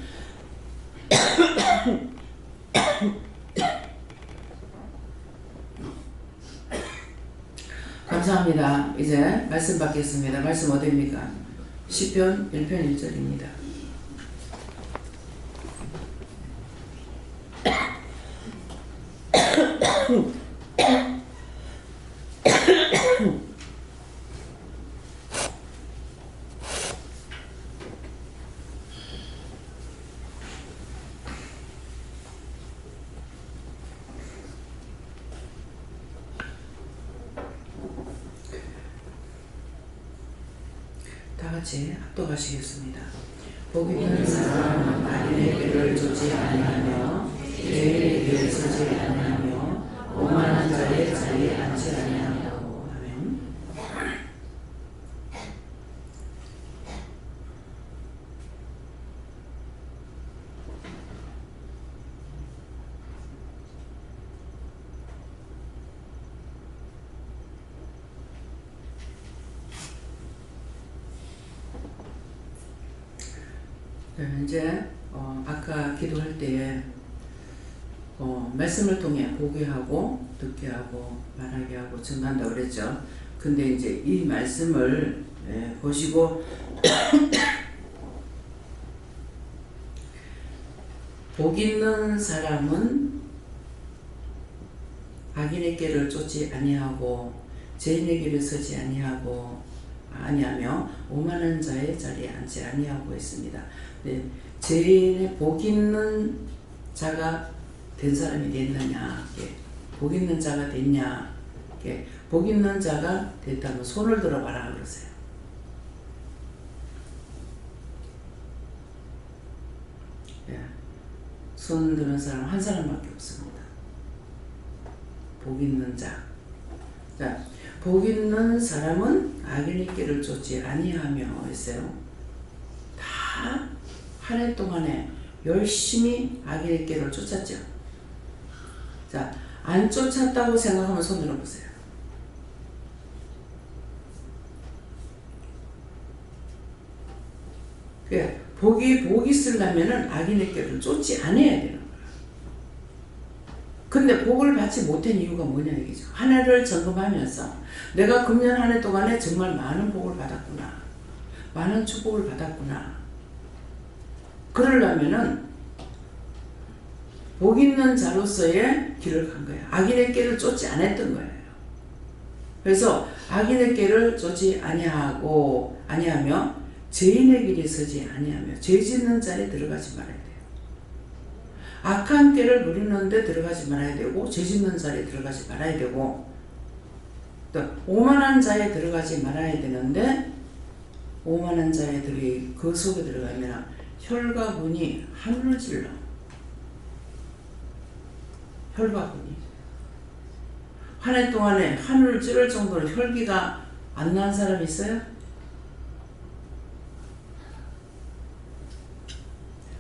감사합니다. 이제 말씀 받겠습니다. 말씀 어디입니까? 시편 1편 1절입니다. 다 같이 합독하시겠습니다. 복 있는 사람은 악인의 길을 쫓지 아니하며 죄인의 길에 서지 아니하며 오만한 자의 자리에 앉지 아니하고. 아멘. 이제 아까 기도할 때에 말씀을 통해 보게 하고 듣게 하고 말하게 하고 증거한다고 그랬죠. 근데 이제 이 말씀을 보시고 복 있는 사람은 악인의 길을 쫓지 아니하고 죄인의 길을 서지 아니하며 오만한 자의 자리에 앉지 아니하고 있습니다. 네, 죄인의 복 있는 자가 된 사람이 됐느냐, 복 있는 자가 됐냐, 복 있는 자가 됐다면 손을 들어봐라 그러세요. 손 드는 사람 한 사람밖에 없습니다. 복 있는 자. 자, 복 있는 사람은 악인의 길을 쫓지 아니하며 했어요. 다 한 해 동안에 열심히 악인의 길을 쫓았죠. 자, 안 쫓았다고 생각하면 손 들어보세요. 복이 있으려면은 악인의 길을 쫓지 않아야 되는 거예요. 근데 복을 받지 못한 이유가 뭐냐 얘기죠. 한 해를 점검하면서 내가 금년 한 해 동안에 정말 많은 복을 받았구나. 많은 축복을 받았구나. 그러려면은 복 있는 자로서의 길을 간 거예요. 악인의 길을 쫓지 않았던 거예요. 그래서 악인의 길을 쫓지 아니하며 죄인의 길에 서지 아니하며 죄 짓는 자리에 들어가지 말아야 돼요. 악한 길을 누리는데 들어가지 말아야 되고 죄 짓는 자리에 들어가지 말아야 되고 또 오만한 자에 들어가지 말아야 되는데 오만한 자에 그 속에 들어가면 혈가분이 하늘을 찔러. 혈가분이 한 해 동안에 하늘을 찌를 정도로 혈기가 안 난 사람이 있어요?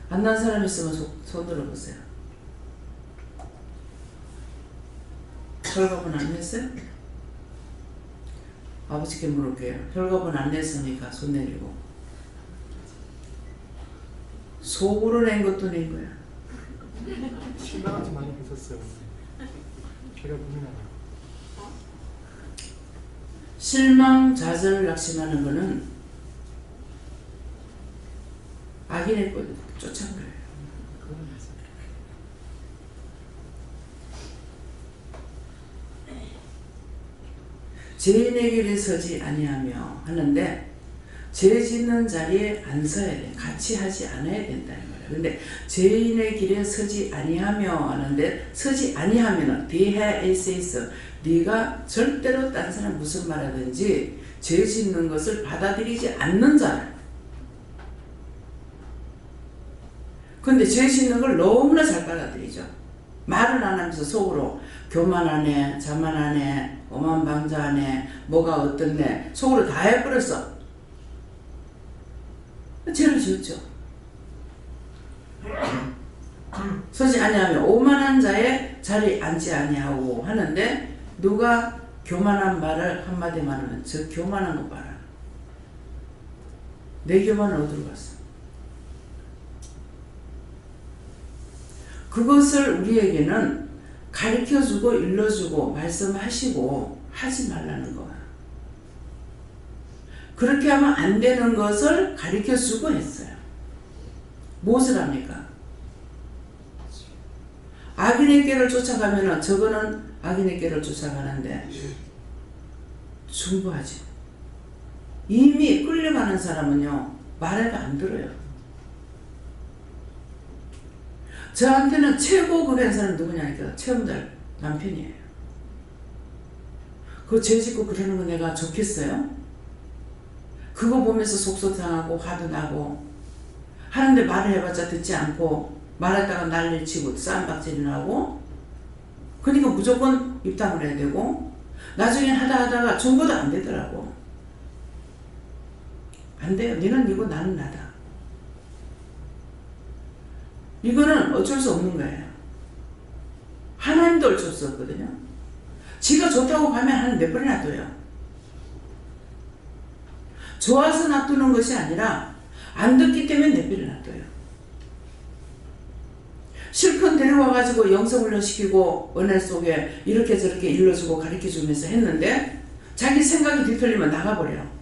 안 난 사람 있으면 손 들어보세요. 혈가분 안 냈어요? 아버지께 물을게요. 혈가분 안 냈으니까 손 내리고. 속으로 낸 것도 낸 거야. 실망하지 많이 계셨어요. 제가 고민하네요. 실망, 좌절, 낙심하는 거는 악인의 꼴을 쫓아온 거예요. 죄인의 길에 서지 아니하며 하는데 죄 짓는 자리에 안 서야 돼. 같이 하지 않아야 된다는 거예요. 근데 죄인의 길에 서지 아니하며 하는데 서지 아니하면은 DHSS 네가 절대로 딴 사람 무슨 말하든지 죄 짓는 것을 받아들이지 않는 자라. 근데 죄 짓는 걸 너무나 잘 받아들이죠. 말은 안 하면서 속으로 교만하네, 자만하네, 오만방자하네, 뭐가 어떻네 속으로 다 해버렸어. 죄를 지었죠. 서지 아니하면 오만한 자의 자리에 앉지 아니하고 하는데 누가 교만한 말을 한마디만 하면 저 교만한 거 봐라. 내 교만은 어디로 갔어? 그것을 우리에게는 가르쳐주고 일러주고 말씀하시고 하지 말라는 거야. 그렇게 하면 안 되는 것을 가르쳐주고 했어요. 무엇을 합니까? 악인의 길을 쫓아가면 저거는 악인의 길을 쫓아가는데 중보하지. 이미 끌려가는 사람은요 말해도 안 들어요. 저한테는 최고 그런 사람이 누구냐니까 최은달 남편이에요. 그거 죄 짓고 그러는 거 내가 좋겠어요? 그거 보면서 속속상하고 화도 나고 하는데 말을 해봤자 듣지 않고 말했다가 난리를 치고 싸움박질이 나고 그러니까 무조건 입당을 해야 되고 나중에 하다가 중보도 안 되더라고. 안 돼요. 너는 니고 나는 나다. 이거는 어쩔 수 없는 거예요. 하나님도 어쩔 수 없거든요. 지가 좋다고 하면 하나님 내버려 놔둬요. 좋아서 놔두는 것이 아니라 안 듣기 때문에 내버려 놔둬요. 실컷 데려와가지고 영성훈련시키고 은혜 속에 이렇게 저렇게 일러주고 가르쳐주면서 했는데 자기 생각이 뒤틀리면 나가버려요.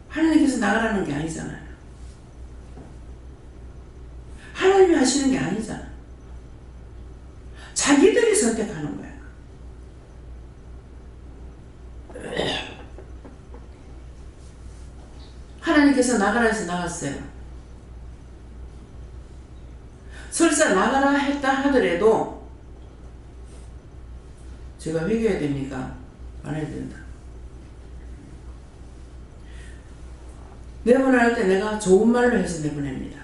하나님께서 나가라는 게 아니잖아요. 하나님이 하시는 게 아니잖아. 자기들이 선택하는 거야. 하나님께서 나가라 해서 나갔어요. 설사 나가라 했다 하더라도 제가 회개해야 됩니까? 안 해야 된다. 내보낼 때 내가 좋은 말로 해서 내보냅니다.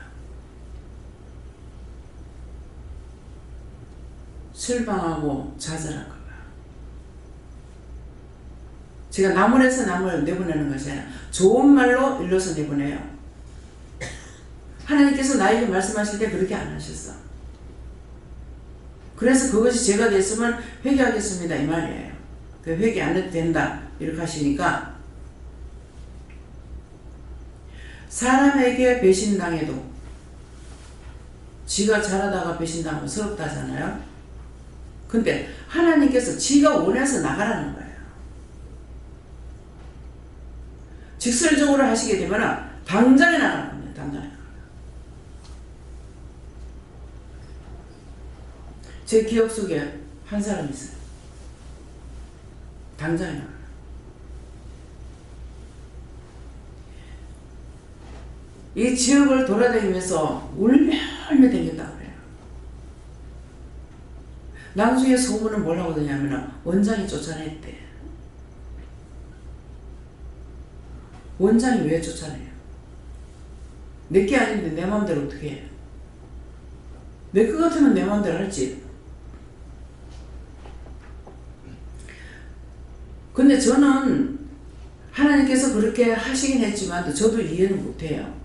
실망하고 좌절한 거야. 제가 나무래서 나무를 내보내는 것이 아니라 좋은 말로 일러서 내보내요. 하나님께서 나에게 말씀하실 때 그렇게 안 하셨어. 그래서 그것이 죄가 됐으면 회개하겠습니다 이 말이에요. 그 회개 안 해도 된다 이렇게 하시니까 사람에게 배신당해도 지가 잘하다가 배신당하면 서럽다잖아요. 근데 하나님께서 지가 원해서 나가라는 거예요. 직설적으로 하시게 되면 당장에 나가는 겁니다. 당장에. 제 기억 속에 한 사람이 있어요. 당장에 나가요. 이 지역을 돌아다니면서 울며 댕겼다고 그래요. 나중에 소문은 뭐라고 하냐면 원장이 쫓아냈대. 원장이 왜 쫓아내요? 내게 아닌데 내 마음대로 어떻게 해요? 내 것 같으면 내 마음대로 할지. 근데 저는 하나님께서 그렇게 하시긴 했지만 저도 이해는 못해요.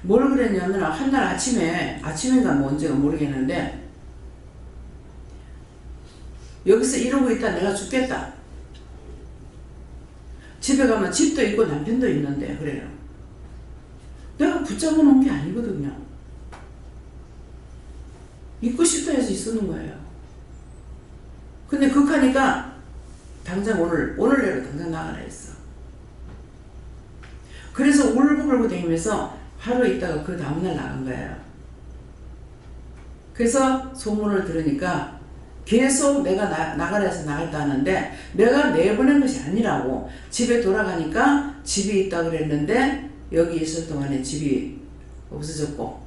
뭘 그랬냐면 한날 아침인가 뭐 언제가 모르겠는데 여기서 이러고 있다 내가 죽겠다. 집에 가면 집도 있고 남편도 있는데 그래요. 내가 붙잡아 놓은 게 아니거든요. 있고 싶다 해서 있었는 거예요. 근데 극하니까 당장 오늘 내로 당장 나가라 했어. 그래서 울고불고 다니면서 하루 있다가 그 다음날 나간 거예요. 그래서 소문을 들으니까 계속 내가 나가라 해서 나갔다 하는데 내가 내보낸 것이 아니라고. 집에 돌아가니까 집이 있다 그랬는데 여기 있을 동안에 집이 없어졌고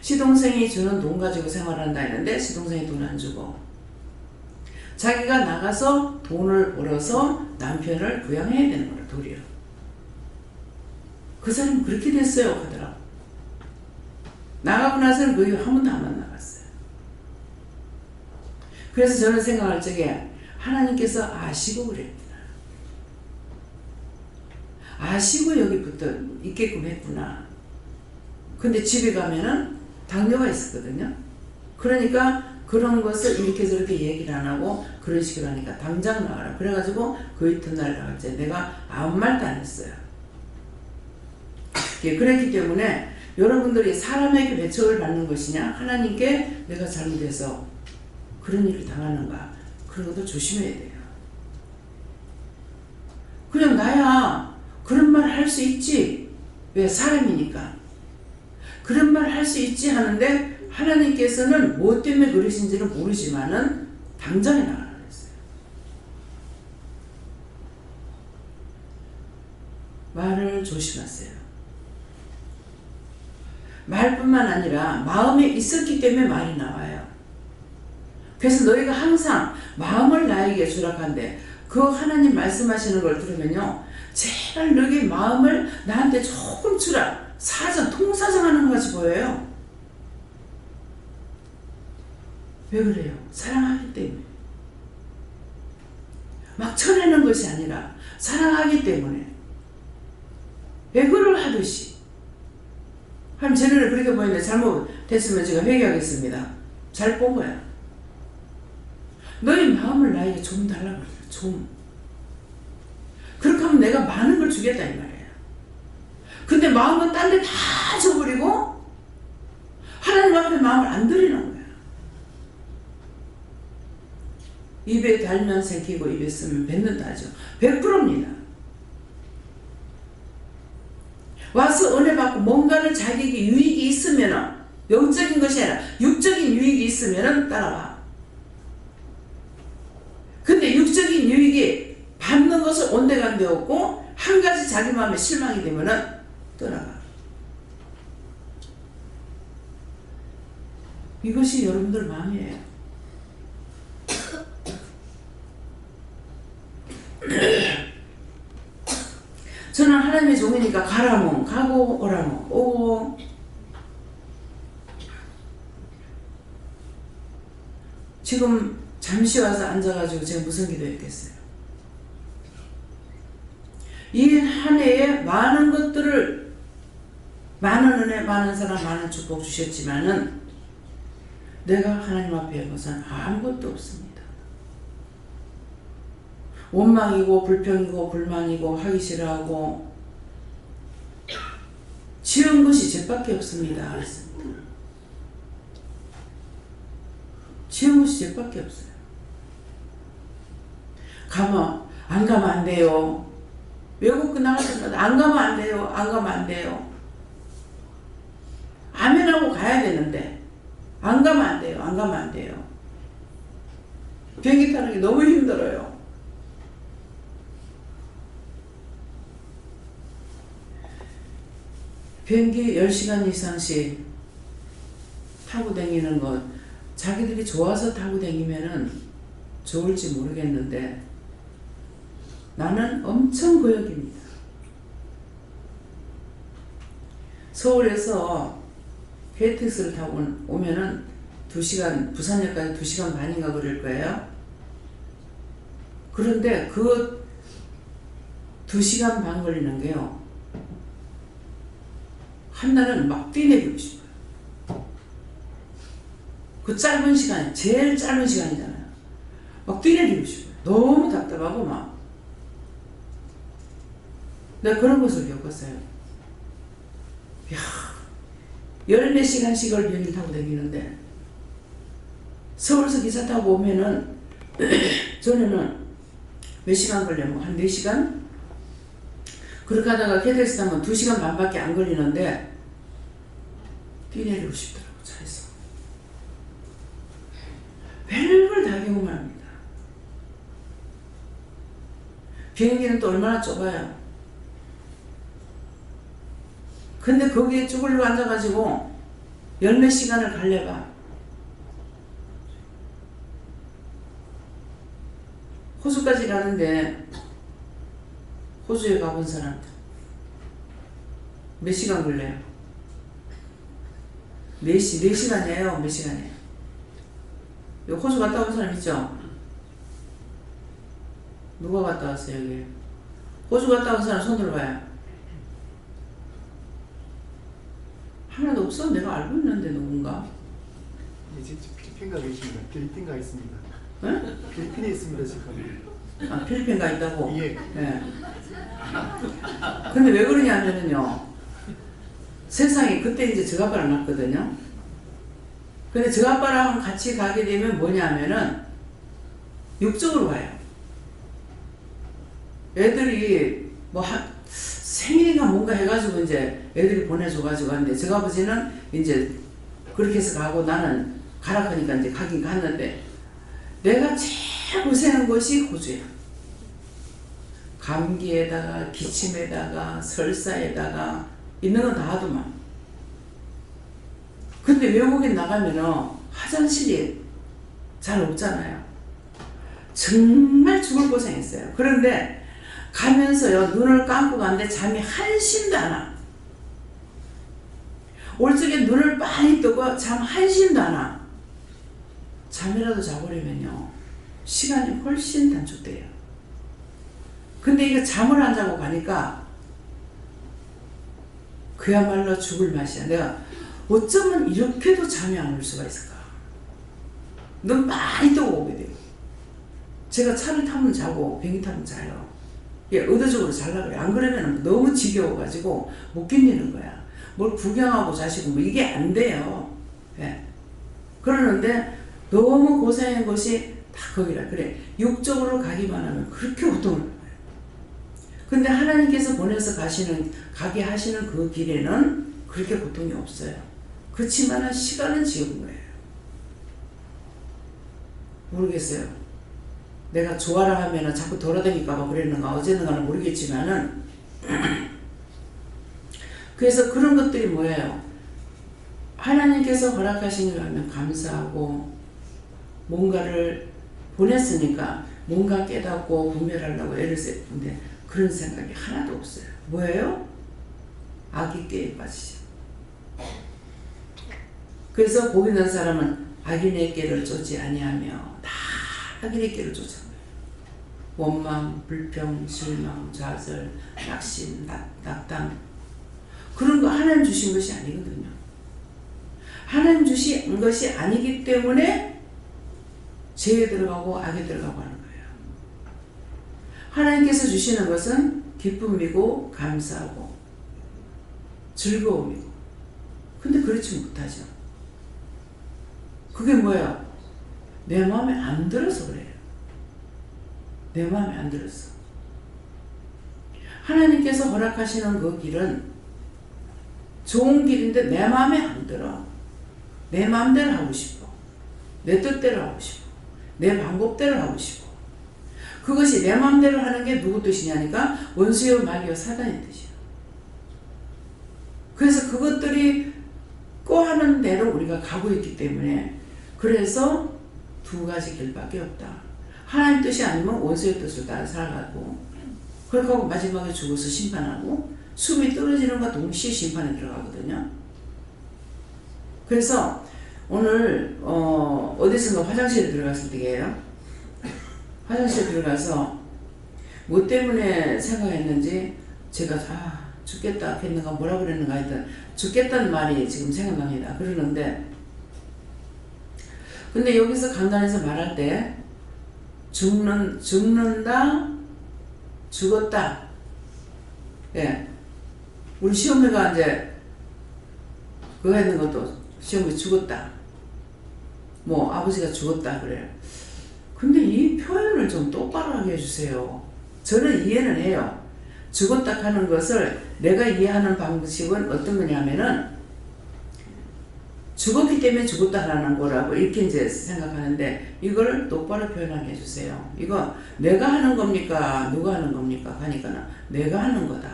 시동생이 주는 돈 가지고 생활한다 했는데 시동생이 돈 안 주고 자기가 나가서 돈을 벌어서 남편을 부양해야 되는 거라 도리어. 그 사람은 그렇게 됐어요 하더라고. 나가고 나서는 거의 한 번도 안 만나봤어요. 그래서 저는 생각할 적에 하나님께서 아시고 그랬구나. 아시고 여기 붙어 있게끔 했구나. 근데 집에 가면은 당뇨가 있었거든요. 그러니까 그런 것을 이렇게 저렇게 얘기를 안 하고 그런 식으로 하니까 당장 나가라. 그래가지고 그 이튿날 나갈 때 내가 아무 말도 안 했어요. 그랬기 때문에 여러분들이 사람에게 배척을 받는 것이냐 하나님께 내가 잘못해서 그런 일을 당하는가 그런 것도 조심해야 돼요. 그냥 나야 그런 말 할 수 있지. 왜? 사람이니까. 그런 말 할 수 있지 하는데 하나님께서는 뭐 때문에 그러신지는 모르지만은 당장에 나가라 그랬어요. 말을 조심하세요. 말뿐만 아니라 마음에 있었기 때문에 말이 나와요. 그래서 너희가 항상 마음을 나에게 주락한데 그 하나님 말씀하시는 걸 들으면요. 제발 너희 마음을 나한테 조금 주라. 통사정하는 것 같이 보여요. 왜 그래요? 사랑하기 때문에. 막 쳐내는 것이 아니라 사랑하기 때문에. 애교를 하듯이. 한 전에는 그렇게 보이는데 잘못됐으면 제가 회개하겠습니다. 잘 본 거야. 너희 마음을 나에게 좀 달라고 그래요. 좀. 그렇게 하면 내가 많은 걸 주겠다 이 말이에요. 근데 마음은 딴 데 다 줘버리고 하나님 앞에 마음을 안 드리는 거야. 입에 달면 새기고 입에 쓰면 뱉는다 하죠. 100%입니다. 와서 은혜 받고 뭔가를 자기에게 유익이 있으면 영적인 것이 아니라 육적인 유익이 있으면 따라와. 근데 육적인 유익이 받는 것을 온데간데 없고 한 가지 자기 마음에 실망이 되면은 떠나가. 이것이 여러분들 마음이에요. 저는 하나님의 종이니까 가라모 가고 오라모 오고 지금 잠시 와서 앉아가지고 제가 무슨 기도했겠어요. 이 한 해에 많은 것들을 많은 은혜 많은 사랑 많은 축복 주셨지만은 내가 하나님 앞에 한 것은 아무것도 없습니다. 원망이고 불평이고 불만이고 하기 싫어하고 지은 것이 죄밖에 없습니다. 지은 것이 죄밖에 없어요. 안 가면 안 돼요. 외국 나갈 때마다 안 가면 안 돼요. 안 가면 안 돼요. 아멘하고 가야 되는데 안 가면 안 돼요. 안 가면 안 돼요. 비행기 타는 게 너무 힘들어요. 비행기 10시간 이상씩 타고 다니는 것 자기들이 좋아서 타고 다니면은 좋을지 모르겠는데 나는 엄청 고역입니다. 서울에서 KTX를 타고 오면은 2시간, 부산역까지 2시간 반인가 그럴 거예요. 그런데 그 2시간 반 걸리는 게요. 한날은 막 뛰내리고 싶어요. 그 짧은 시간, 제일 짧은 시간이잖아요. 막 뛰내리고 싶어요. 너무 답답하고 막. 내가 그런 것을 겪었어요. 이야, 14시간씩을 비행기 타고 다니는데 서울에서 기차 타고 오면은 전에는 몇 시간 걸려면 한 4시간? 그렇게 하다가 KTX 타면 2시간 반밖에 안 걸리는데 뛰내리고 싶더라고 차에서. 별걸 다 경험합니다. 비행기는 또 얼마나 좁아요. 근데 거기에 쭈글러 앉아가지고 14 시간을 갈래봐. 호주까지 가는데 호주에 가본 사람 몇 시간 걸려요? 4시간이에요? 몇 시간이에요? 여기 호주 갔다 온 사람 있죠? 누가 갔다 왔어요, 여기? 호주 갔다 온 사람 손 들어봐요. 하나도 없어? 내가 알고 있는데 누군가? 이제 필리핀 가 계십니다. 필리핀 가 있습니다. 응? 필리핀에 있습니다 지금. 아, 필리핀 가 있다고? 예. 예. 근데 왜 그러냐면요. 세상에 그때 이제 저 아빠랑 났거든요. 근데 저 아빠랑 같이 가게 되면 뭐냐면은 육적으로 가요. 애들이 뭐 생일인가 뭔가 해가지고 이제 애들이 보내줘가지고 하는데 저 아버지는 이제 그렇게 해서 가고 나는 가라 하니까 이제 가긴 갔는데 내가 제일 고생한 것이 호주야. 감기에다가 기침에다가 설사에다가 있는 건 다 하더만. 근데 외국인 나가면은 화장실이 잘 없잖아요. 정말 죽을 고생했어요. 그런데 가면서요 눈을 감고 가는데 잠이 한심도 안 와. 올 적에 눈을 많이 뜨고 잠 한심도 안 와. 잠이라도 자버리면요 시간이 훨씬 단축돼요. 근데 이거 잠을 안 자고 가니까 그야말로 죽을 맛이야. 내가 어쩌면 이렇게도 잠이 안 올 수가 있을까. 눈 많이 뜨고 오게 돼요. 제가 차를 타면 자고 비행기 타면 자요. 예, 의도적으로 자려고 그래. 안 그러면 너무 지겨워가지고 못 견디는 거야. 뭘 구경하고 자시고 뭐 이게 안 돼요. 예. 그러는데 너무 고생한 것이 다 거기라. 그래. 육적으로 가기만 하면 그렇게 고통을 받아요. 근데 하나님께서 보내서 가게 하시는 그 길에는 그렇게 고통이 없어요. 그렇지만 시간은 지옥인 거예요. 모르겠어요. 내가 좋아라 하면 자꾸 돌아다닐까봐 그랬는가 어쨌는가는 모르겠지만은 그래서 그런 것들이 뭐예요? 하나님께서 허락하신 걸 하면 감사하고 뭔가를 보냈으니까 뭔가 깨닫고 분별하려고 애를 쓰는데 그런 생각이 하나도 없어요. 뭐예요? 악의깨에 빠지죠. 그래서 복 있는 사람은 악인의 깨를 쫓지 아니하며 다 악인의 깨를 쫓아가요. 원망, 불평, 실망, 좌절, 낙심, 낙담 그런 거 하나님 주신 것이 아니거든요. 하나님 주신 것이 아니기 때문에 죄에 들어가고 악에 들어가고 하는 거예요. 하나님께서 주시는 것은 기쁨이고 감사하고 즐거움이고 근데 그렇지 못하죠. 그게 뭐야? 내 마음에 안 들어서 그래요. 내 마음에 안 들었어. 하나님께서 허락하시는 그 길은 좋은 길인데 내 마음에 안 들어. 내 마음대로 하고 싶어. 내 뜻대로 하고 싶어. 내 방법대로 하고 싶어. 그것이 내 마음대로 하는 게 누구 뜻이냐니까 원수요 마귀요 사단의 뜻이야. 그래서 그것들이 꼬하는 대로 우리가 가고 있기 때문에 그래서 두 가지 길밖에 없다. 하나님 뜻이 아니면 원수의 뜻을 따라 살아가고 그렇게 하고 마지막에 죽어서 심판하고 숨이 떨어지는 것과 동시에 심판에 들어가거든요. 그래서 오늘 어디선가 화장실에 들어갔을 때예요. 화장실에 들어가서 뭐 때문에 생각했는지 제가 죽겠다 했는가 뭐라 그랬는가 하여튼 죽겠다는 말이 지금 생각납니다. 그러는데 근데 여기서 강단에서 말할 때 죽는다 죽었다 예 우리 시어머니가 이제 그거 했는 것도 시어머니 죽었다 뭐 아버지가 죽었다 그래요. 근데 이 표현을 좀 똑바로 하게 해주세요. 저는 이해는 해요. 죽었다 하는 것을 내가 이해하는 방식은 어떤 거냐면은 죽었기 때문에 죽었다라는 거라고 이렇게 이제 생각하는데 이걸 똑바로 표현하게 해주세요. 이거 내가 하는 겁니까? 누가 하는 겁니까? 하니까는 내가 하는 거다.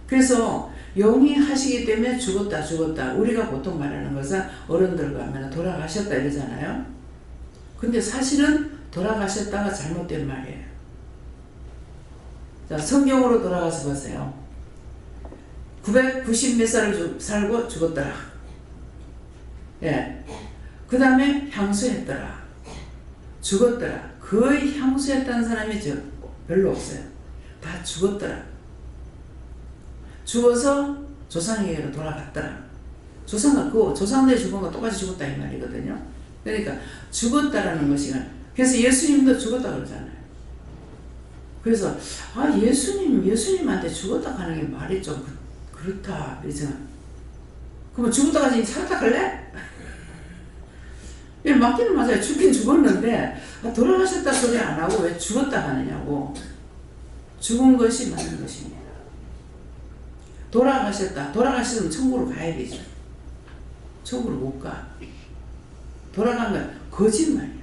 그래서 영이 하시기 때문에 죽었다. 우리가 보통 말하는 것은 어른들과 하면 돌아가셨다 이러잖아요. 근데 사실은 돌아가셨다가 잘못된 말이에요. 자, 성경으로 돌아가서 보세요. 990 몇 살을 살고 죽었더라. 예. 그 다음에 향수했더라. 죽었더라. 거의 향수했다는 사람이 별로 없어요. 다 죽었더라. 죽어서 조상에게로 돌아갔더라. 조상들이 죽은 거 똑같이 죽었다 이 말이거든요. 그러니까 죽었다라는 것이, 그래서 예수님도 죽었다 그러잖아요. 그래서 예수님한테 죽었다 하는 게 말이 좀 그렇다 이러잖아. 그럼 죽었다 가지 살았다 갈래? 예, 맞기는 맞아요. 죽긴 죽었는데 돌아가셨다 소리 안 하고 왜 죽었다 하느냐고. 죽은 것이 맞는 것입니다. 돌아가셨으면 천국으로 가야 되죠. 천국으로 못 가. 돌아간 건 거짓말이야.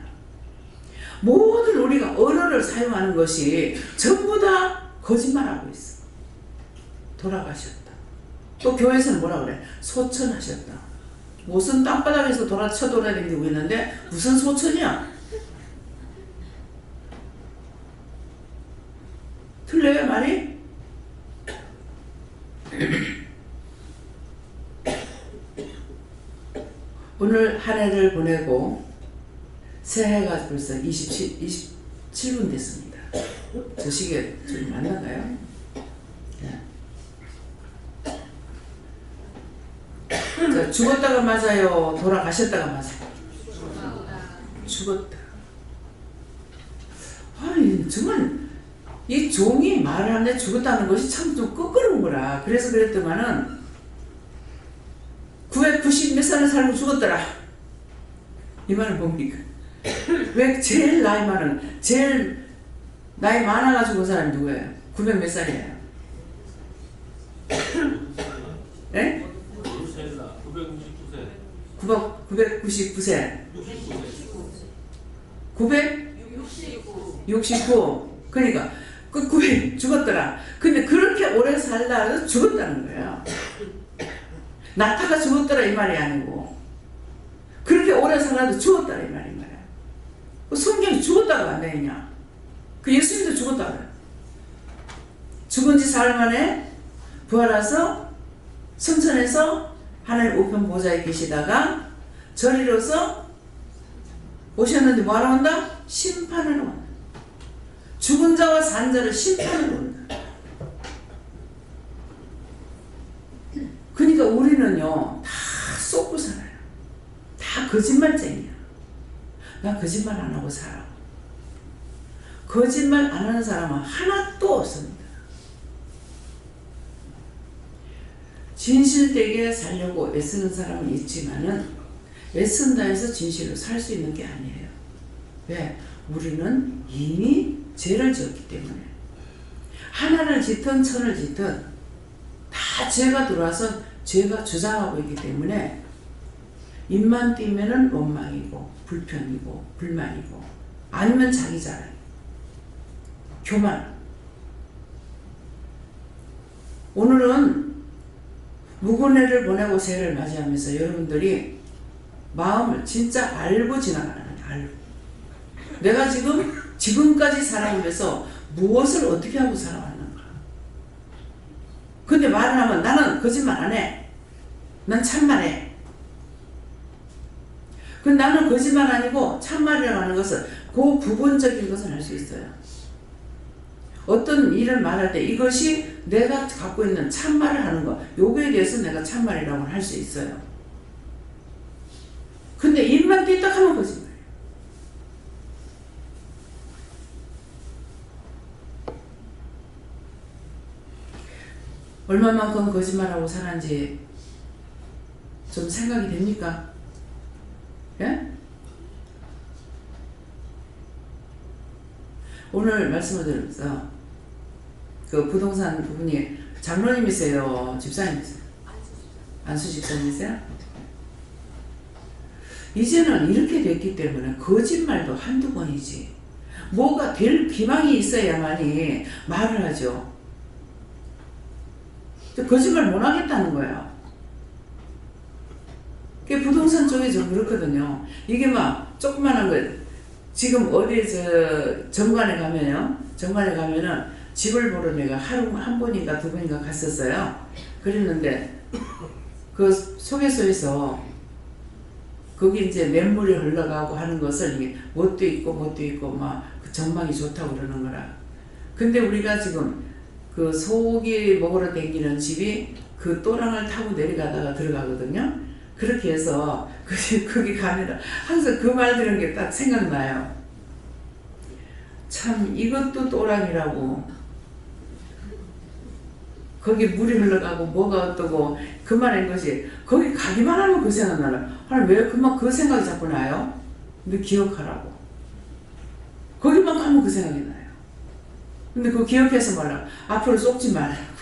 모든 우리가 언어를 사용하는 것이 전부 다 거짓말하고 있어. 돌아가셨다. 또 교회에서는 뭐라 그래? 소천하셨다. 무슨 땅바닥에서 쳐돌아다니고 있는데 무슨 소천이야? 틀려요 말이? 오늘 한 해를 보내고 새해가 벌써 27분 됐습니다. 저 시기에 좀 맞나가요? 네. 자, 죽었다가 맞아요? 돌아가셨다가 맞아요? 죽었다. 정말 이 종이 말을 하는데 죽었다는 것이 참 좀 끄끄러운 거라. 그래서 그랬더만은 990 몇 살을 살고 죽었더라. 이 말은 뭡니까? 왜 제일 많아가지고 온 사람이 누구예요? 900 몇 살이에요? 예? 999세. 969. 그러니까 그 900 죽었더라. 근데 그렇게 오래 살다 해서 죽었다는 거예요. 나타가 죽었더라 이 말이 아니고 그렇게 오래 살아도 죽었더라 이 말인 거예요. 성경이 죽었다고 안 되냐? 그 예수님도 죽었다고 해요. 죽은 지 사흘 만에 부활해서 성천에서 하나님 우편 보좌에 계시다가 저리로서 오셨는데 뭐하러 온다? 심판하러 온다. 죽은 자와 산 자를 심판하러 온다. 그러니까 우리는요 다 쏟고 살아요. 다 거짓말쟁이야. 나 거짓말 안 하고 살아. 거짓말 안 하는 사람은 하나도 없습니다. 진실되게 살려고 애쓰는 사람은 있지만은 애쓴다 해서 진실로 살 수 있는 게 아니에요. 왜? 우리는 이미 죄를 지었기 때문에. 하나를 짓든 천을 짓든 다 죄가 들어와서 죄가 주장하고 있기 때문에 입만 띄면은 원망이고 불평이고 불만이고 아니면 자기 자랑, 교만. 오늘은 묵은 해를 보내고 새해를 맞이하면서 여러분들이 마음을 진짜 알고 지나가는 거예요. 알고. 내가 지금까지 살아오면서 무엇을 어떻게 하고 살아왔는가. 근데 말을 하면 나는 거짓말 안 해. 난 참말해. 근데 나는 거짓말 아니고 참말이라고 하는 것은 그 부분적인 것을 할 수 있어요. 어떤 일을 말할 때 이것이 내가 갖고 있는 참말을 하는 것, 요거에 대해서 내가 참말이라고 할 수 있어요. 근데 입만 삐딱하면 거짓말이에요. 얼마만큼 거짓말하고 살았는지 좀 생각이 됩니까? 예? 오늘 말씀을 들으면서 그 부동산 부분이 장로님이세요? 집사님이세요? 안수 집사님이세요? 이제는 이렇게 됐기 때문에 거짓말도 한두 번이지 뭐가 될 기망이 있어야만이 말을 하죠. 거짓말 못 하겠다는 거예요. 그게 부동산 쪽이 좀 그렇거든요. 이게 막 조그만한 거 지금 어디 정관에 가면은 집을 보러 내가 하루 한 번인가 두 번인가 갔었어요. 그랬는데 그 소개소에서 거기 이제 냇물이 흘러가고 하는 것을 이게 못도 있고 못도 있고 막 그 전망이 좋다고 그러는 거라. 근데 우리가 지금 그 소고기 먹으러 다니는 집이 그 또랑을 타고 내려가다가 들어가거든요. 그렇게 해서 거기 가면 항상 그 말 들은 게 딱 생각나요. 참 이것도 또랑이라고. 거기 물이 흘러가고 뭐가 어떠고 그 말인 것이 거기 가기만 하면 그 생각 나요. 아니 왜 그만 그 생각이 자꾸 나요? 근데 기억하라고. 거기만 가면 그 생각이 나요. 근데 그거 기억해서 말라. 앞으로 쏟지 말라고.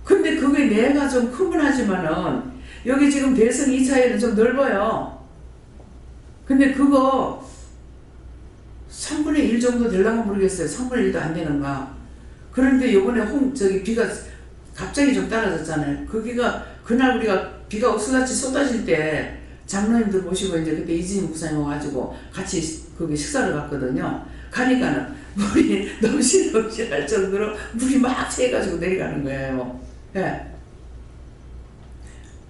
근데 그게 내가 좀 크긴 하지만은 여기 지금 대성 2차에는 좀 넓어요. 근데 그거 3분의 1 정도 되려나 모르겠어요. 3분의 1도 안 되는가. 그런데 요번에 비가 갑자기 좀 떨어졌잖아요. 거기가 그날 우리가 비가 옥수같이 쏟아질 때 장로님들 모시고 이제 그때 이진희 목사님 와가지고 같이 거기 식사를 갔거든요. 가니까는 물이 넘실넘실할 정도로 물이 막 새가지고 내려가는 거예요. 예.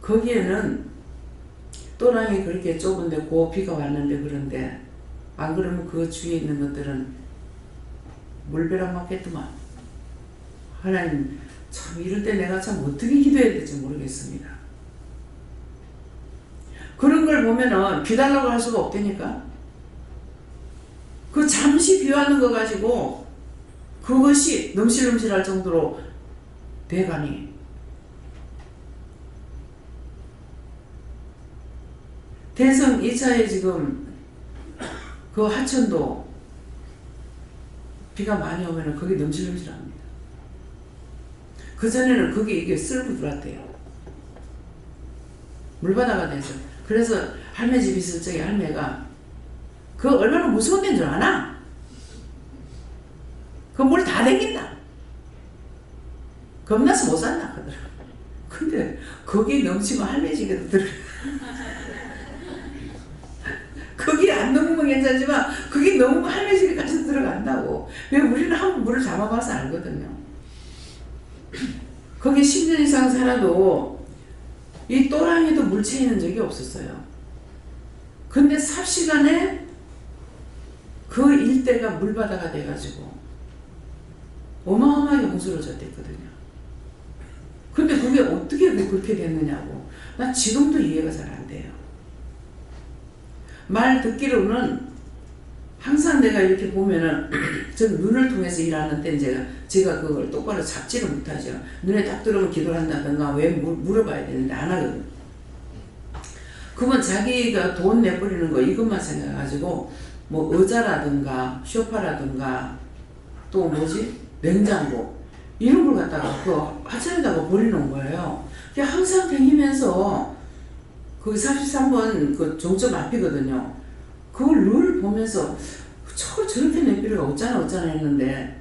거기에는 또랑이 그렇게 좁은데 고 비가 왔는데 그런데 안 그러면 그 주위에 있는 것들은 물벼락 맞겠더만. 하나님 참 이럴 때 내가 참 어떻게 기도해야 될지 모르겠습니다. 그런 걸 보면은 비 달라고 할 수가 없다니까. 그 잠시 비 와는 거 가지고 그것이 넘실넘실할 정도로 돼가니. 대성 2차에 지금 그 하천도 비가 많이 오면은 거기 넘실넘실합니다. 그전에는 거기 이게 쓸고 들어왔대요. 물바다가 돼서. 그래서 할매 집이 있을 적에 할매가 그 얼마나 무서운 데인 줄 아나? 그 물 다 댕긴다. 겁나서 못 산다 하더라. 근데 거기 넘치면 할매 집에도 들어가. 거기 안 넘으면 괜찮지만 그게 넘으면 할매 집에 같이 들어간다고. 왜 우리는 한번 물을 잡아봐서 알거든요. 거기 10년 이상 살아도 이 또랑이도 물 채이는 적이 없었어요. 근데 삽시간에 그 일대가 물바다가 돼가지고 어마어마하게 홍수를 졌댔거든요. 근데 그게 어떻게 그렇게 됐느냐고. 나 지금도 이해가 잘 안 돼요. 말 듣기로는 항상 내가 이렇게 보면은 저는 눈을 통해서 일하는 때 제가 그걸 똑바로 잡지를 못하죠. 눈에 딱 들어오면 기도를 한다든가 왜 물어봐야 되는데 안 하거든요. 그건 자기가 돈 내버리는 거 이것만 생각해가지고 뭐 의자라든가 소파라든가 또 뭐지 냉장고 이런 걸 갖다가 그 하천에다가 버리는 거예요. 그게 항상 다니면서 거기 43번 그 종점 앞이거든요. 그걸 늘 보면서 저렇게 낼 필요가 어쩌나 했는데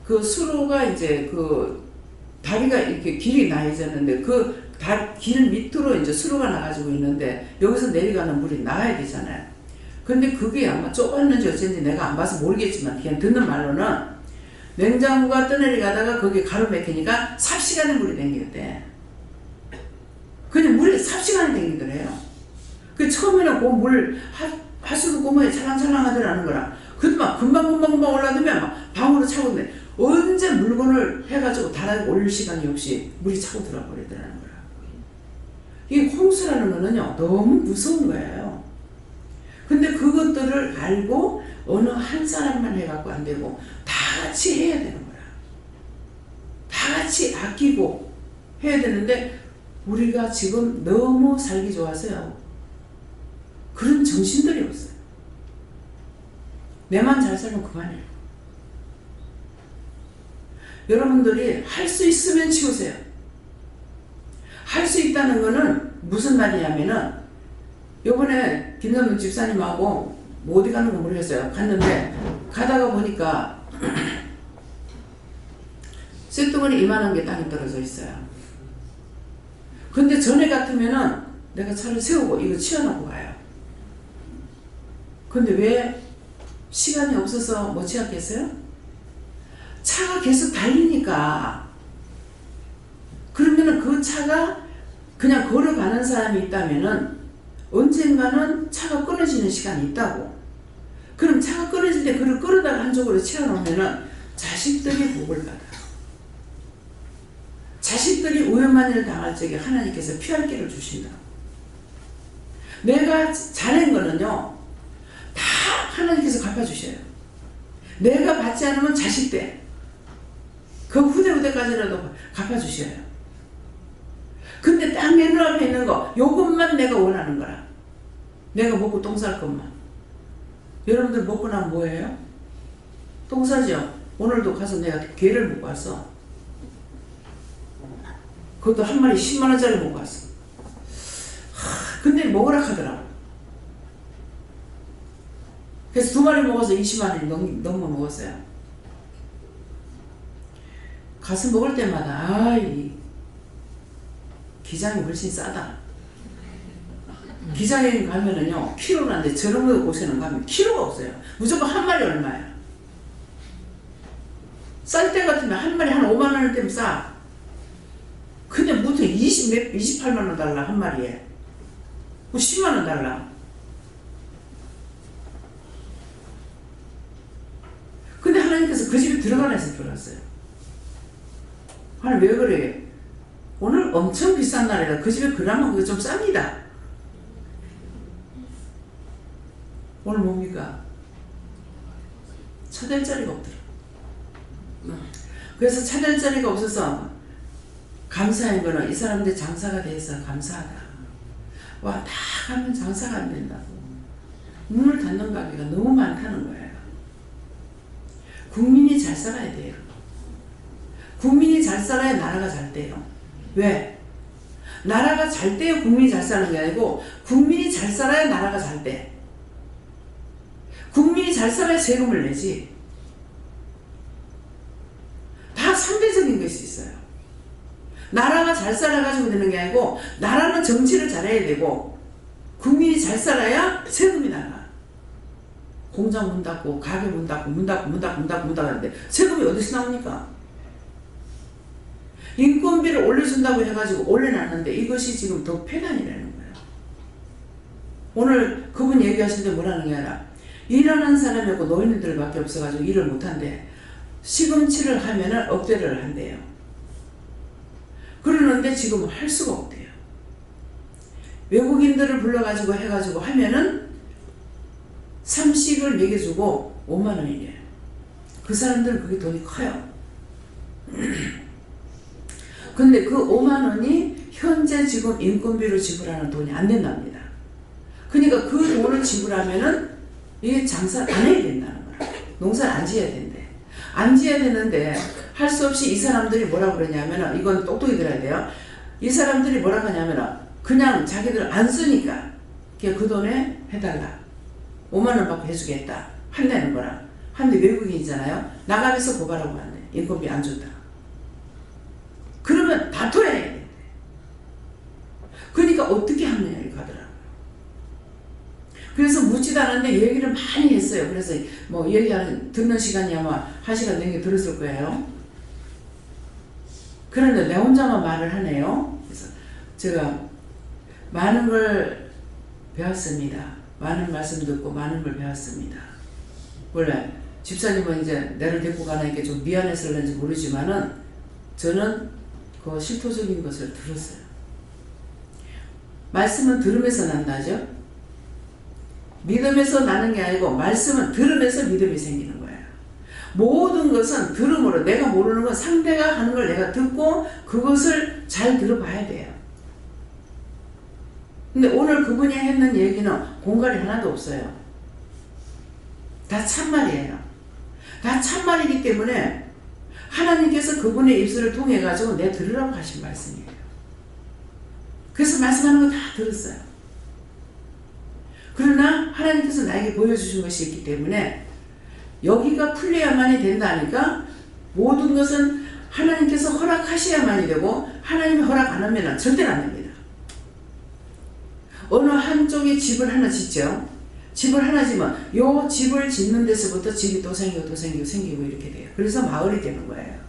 그 수로가 이제 그 다리가 이렇게 길이 나 있었는데 그 길 밑으로 이제 수로가 나가지고 있는데 여기서 내려가는 물이 나가야 되잖아요. 근데 그게 아마 좁았는지 어쩐지 내가 안 봐서 모르겠지만 그냥 듣는 말로는 냉장고가 떠내려가다가 거기 가로막히니까 삽시간에 물이 댕겼대. 그냥 물이 삽시간에 댕기더래요. 그 처음에는 그 물 하수구 구멍에 찰랑찰랑 하더라는 거라. 그만 금방 올라두면 막 방으로 차고 있는데 언제 물건을 해가지고 달아 올릴 시간이 없이 물이 차고 들어와 버리더라는 거라. 이 홍수라는 거는요 너무 무서운 거예요. 근데 그것들을 알고 어느 한 사람만 해갖고 안 되고 다 같이 해야 되는 거야. 다 같이 아끼고 해야 되는데 우리가 지금 너무 살기 좋아서요. 그런 정신들이 없어요. 내만 잘 살면 그만해요. 여러분들이 할 수 있으면 치우세요. 할 수 있다는 거는 무슨 말이냐면은 요번에 김남국 집사님하고 뭐 어디 가는 거 모르겠어요. 갔는데 가다가 보니까 쇳덩어리 이만한 게 땅에 떨어져 있어요. 근데 전에 같으면은 내가 차를 세우고 이거 치워놓고 가요. 근데 왜 시간이 없어서 못 치웠겠어요? 차가 계속 달리니까. 그러면은 그 차가 그냥 걸어가는 사람이 있다면은 언젠가는 차가 끊어지는 시간이 있다고. 그럼 차가 끊어질 때 그를 끌어다가 한쪽으로 채워놓으면은 자식들이 복을 받아. 자식들이 위험한 일을 당할 적에 하나님께서 피할 길을 주신다. 내가 잘한 거는요, 다 하나님께서 갚아주셔요. 내가 받지 않으면 자식 때, 그 후대까지라도 갚아주셔요. 근데 딱 내 눈앞에 있는 거, 요것만 내가 원하는 거라. 내가 먹고 똥 쌀 것만. 여러분들 먹고 나면 뭐예요? 똥 싸죠? 오늘도 가서 내가 게를 먹고 왔어. 그것도 한 마리 10만원짜리 먹고 왔어. 근데 먹으라 하더라고. 그래서 2마리 먹어서 20만원이 넘어 먹었어요. 가서 먹을 때마다 이 기장이 훨씬 싸다. 기장에 가면은요 키로라는데 저런 곳에는 가면 키로가 없어요. 무조건 한 마리 얼마야. 쌀 때 같으면 한 마리 한 5만원을 때면 싸. 근데 무슨 28만원 달라 한 마리에. 10만원 달라. 근데 하나님께서 그 집에 들어가라 해서 들어갔어요. 하나님 왜 그래? 오늘 엄청 비싼 날이라 그 집에 그러면 그거 좀 쌉니다. 오늘 뭡니까? 차댈 자리가 없더라. 그래서 차댈 자리가 없어서 감사한 거는 이 사람들 장사가 돼서 감사하다. 와, 다 가면 장사가 안 된다고. 문을 닫는 가게가 너무 많다는 거예요. 국민이 잘 살아야 돼요. 국민이 잘 살아야 나라가 잘 돼요. 왜? 나라가 잘 돼야 국민이 잘 사는 게 아니고 국민이 잘 살아야 나라가 잘 돼. 국민이 잘 살아야 세금을 내지. 다 상대적인 것이 있어요. 나라가 잘 살아가지고 되는 게 아니고 나라는 정치를 잘해야 되고 국민이 잘 살아야 세금이 나가. 공장 문 닫고 가게 문 닫고 하는데 세금이 어디서 나옵니까? 인건비를 올려준다고 해가지고 올려놨는데 이것이 지금 더 폐단이라는 거예요. 오늘 그분 얘기하시는데 뭐라는 게 아니라 일하는 사람이 없고 노인들밖에 없어가지고 일을 못한대. 시금치를 하면은 억대를 한대요. 그러는데 지금 할 수가 없대요. 외국인들을 불러가지고 해가지고 하면은 삼식을 먹여주고 5만원이래요. 그 사람들은 그게 돈이 커요. 근데 그 5만원이 현재 지금 인건비로 지불하는 돈이 안 된답니다. 그러니까 그 돈을 지불하면은 이게 장사를 안 해야 된다는 거야. 농사를 안 지어야 된대. 안 지어야 되는데 할 수 없이 이 사람들이 뭐라 그러냐면은 이건 똑똑히 들어야 돼요. 이 사람들이 뭐라 하냐면은 그냥 자기들 안 쓰니까 그냥 그 돈에 해달라. 5만원 받고 해주겠다. 한다는 거라. 한데 외국인이잖아요. 나가면서 고발하고 한대. 인건비 안 준다. 그러면 다퉈야 돼. 그러니까 어떻게 하느냐 이렇게 하더라고요. 그래서 묻지도 않았는데 얘기를 많이 했어요. 그래서 뭐 듣는 시간이 아마 1시간 넘게 들었을 거예요. 그런데 내 혼자만 말을 하네요. 그래서 제가 많은 걸 배웠습니다. 많은 말씀 듣고 많은 걸 배웠습니다. 원래 집사님은 이제 내를 데리고 가니까 좀 미안해서 그런지 모르지만은 저는 그 실토적인 것을 들었어요. 말씀은 들으면서 난다죠. 믿음에서 나는 게 아니고 말씀은 들으면서 믿음이 생기는 거예요. 모든 것은 들음으로 내가 모르는 건 상대가 하는 걸 내가 듣고 그것을 잘 들어봐야 돼요. 근데 오늘 그분이 했는 얘기는 공갈이 하나도 없어요. 다 참말이에요. 다 참말이기 때문에 하나님께서 그분의 입술을 통해 가지고 내 들으라고 하신 말씀이에요. 그래서 말씀하는 거 다 들었어요. 그러나 하나님께서 나에게 보여주신 것이 있기 때문에 여기가 풀려야만이 된다니까 모든 것은 하나님께서 허락하셔야만이 되고 하나님이 허락 안 하면 절대로 안 됩니다. 어느 한쪽에 집을 하나 짓죠. 집을 하나 지면 요 집을 짓는 데서부터 집이 또 생기고 이렇게 돼요. 그래서 마을이 되는 거예요.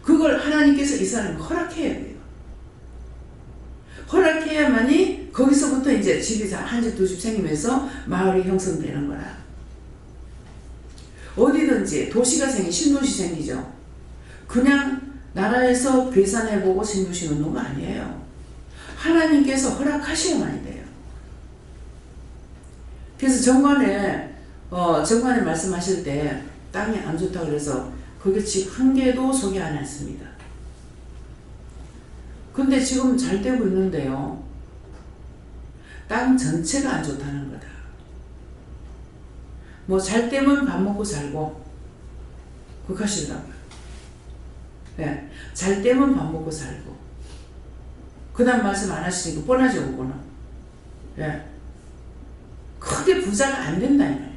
그걸 하나님께서 이 사람을 허락해야 돼요. 허락해야만이 거기서부터 이제 집이 한 집 두 집 생기면서 마을이 형성되는 거라. 어디든지 도시가 신도시 생기죠. 그냥 나라에서 계산해보고 신도시 놓는 거 아니에요. 하나님께서 허락하셔야만이 돼요. 그래서 정관에 말씀하실 때 땅이 안 좋다고 그래서 그게 집 한 개도 소개 안 했습니다. 근데 지금 잘 되고 있는데요. 땅 전체가 안 좋다는 거다. 뭐 잘 되면 밥 먹고 살고 그것이더라고요. 네, 잘 되면 밥 먹고 살고 그 다음 말씀 안 하시니까 뻔하죠 그거는. 네. 크게 부자가 안 된다 이 말이에요.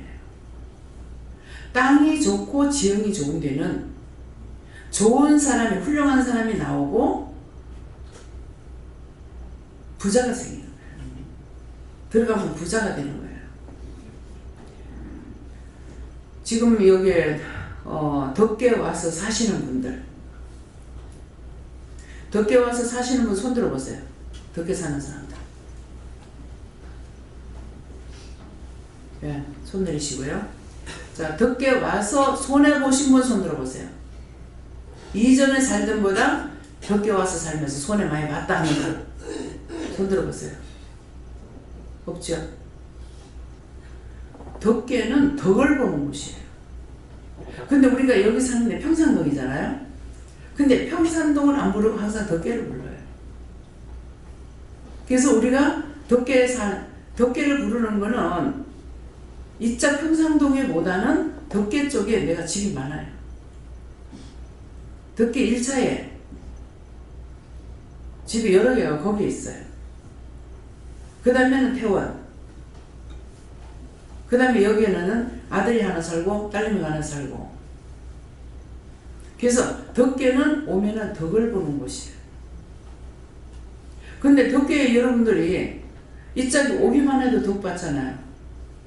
땅이 좋고 지형이 좋은 데는 좋은 사람이 훌륭한 사람이 나오고 부자가 생기는 거예요. 들어가면 부자가 되는 거예요. 지금 여기에 덕계 와서 사시는 분들, 덕계 와서 사시는 분 손 들어보세요. 덕계 사는 사람들. 예, 손 내리시고요. 자, 덕계 와서 손해보신 분 손 들어보세요. 이전에 살던 보다 덕계 와서 살면서 손해 많이 봤다 하는 분 손 들어보세요. 없죠? 덕계는 덕을 보는 곳이에요. 근데 우리가 여기 사는데 평산동이잖아요. 근데 평산동을 안 부르고 항상 덕계를 불러요. 그래서 우리가 덕계를 부르는 거는 이자 평산동에 보다는 덕계 쪽에 내가 집이 많아요. 덕계 1차에 집이 여러 개가 거기에 있어요. 그 다음에는 태원. 그 다음에 여기에는 아들이 하나 살고 딸내미 하나 살고. 그래서 덕계는 오면은 덕을 보는 곳이에요. 근데 덕계에 여러분들이 이짝에 오기만 해도 덕 받잖아요.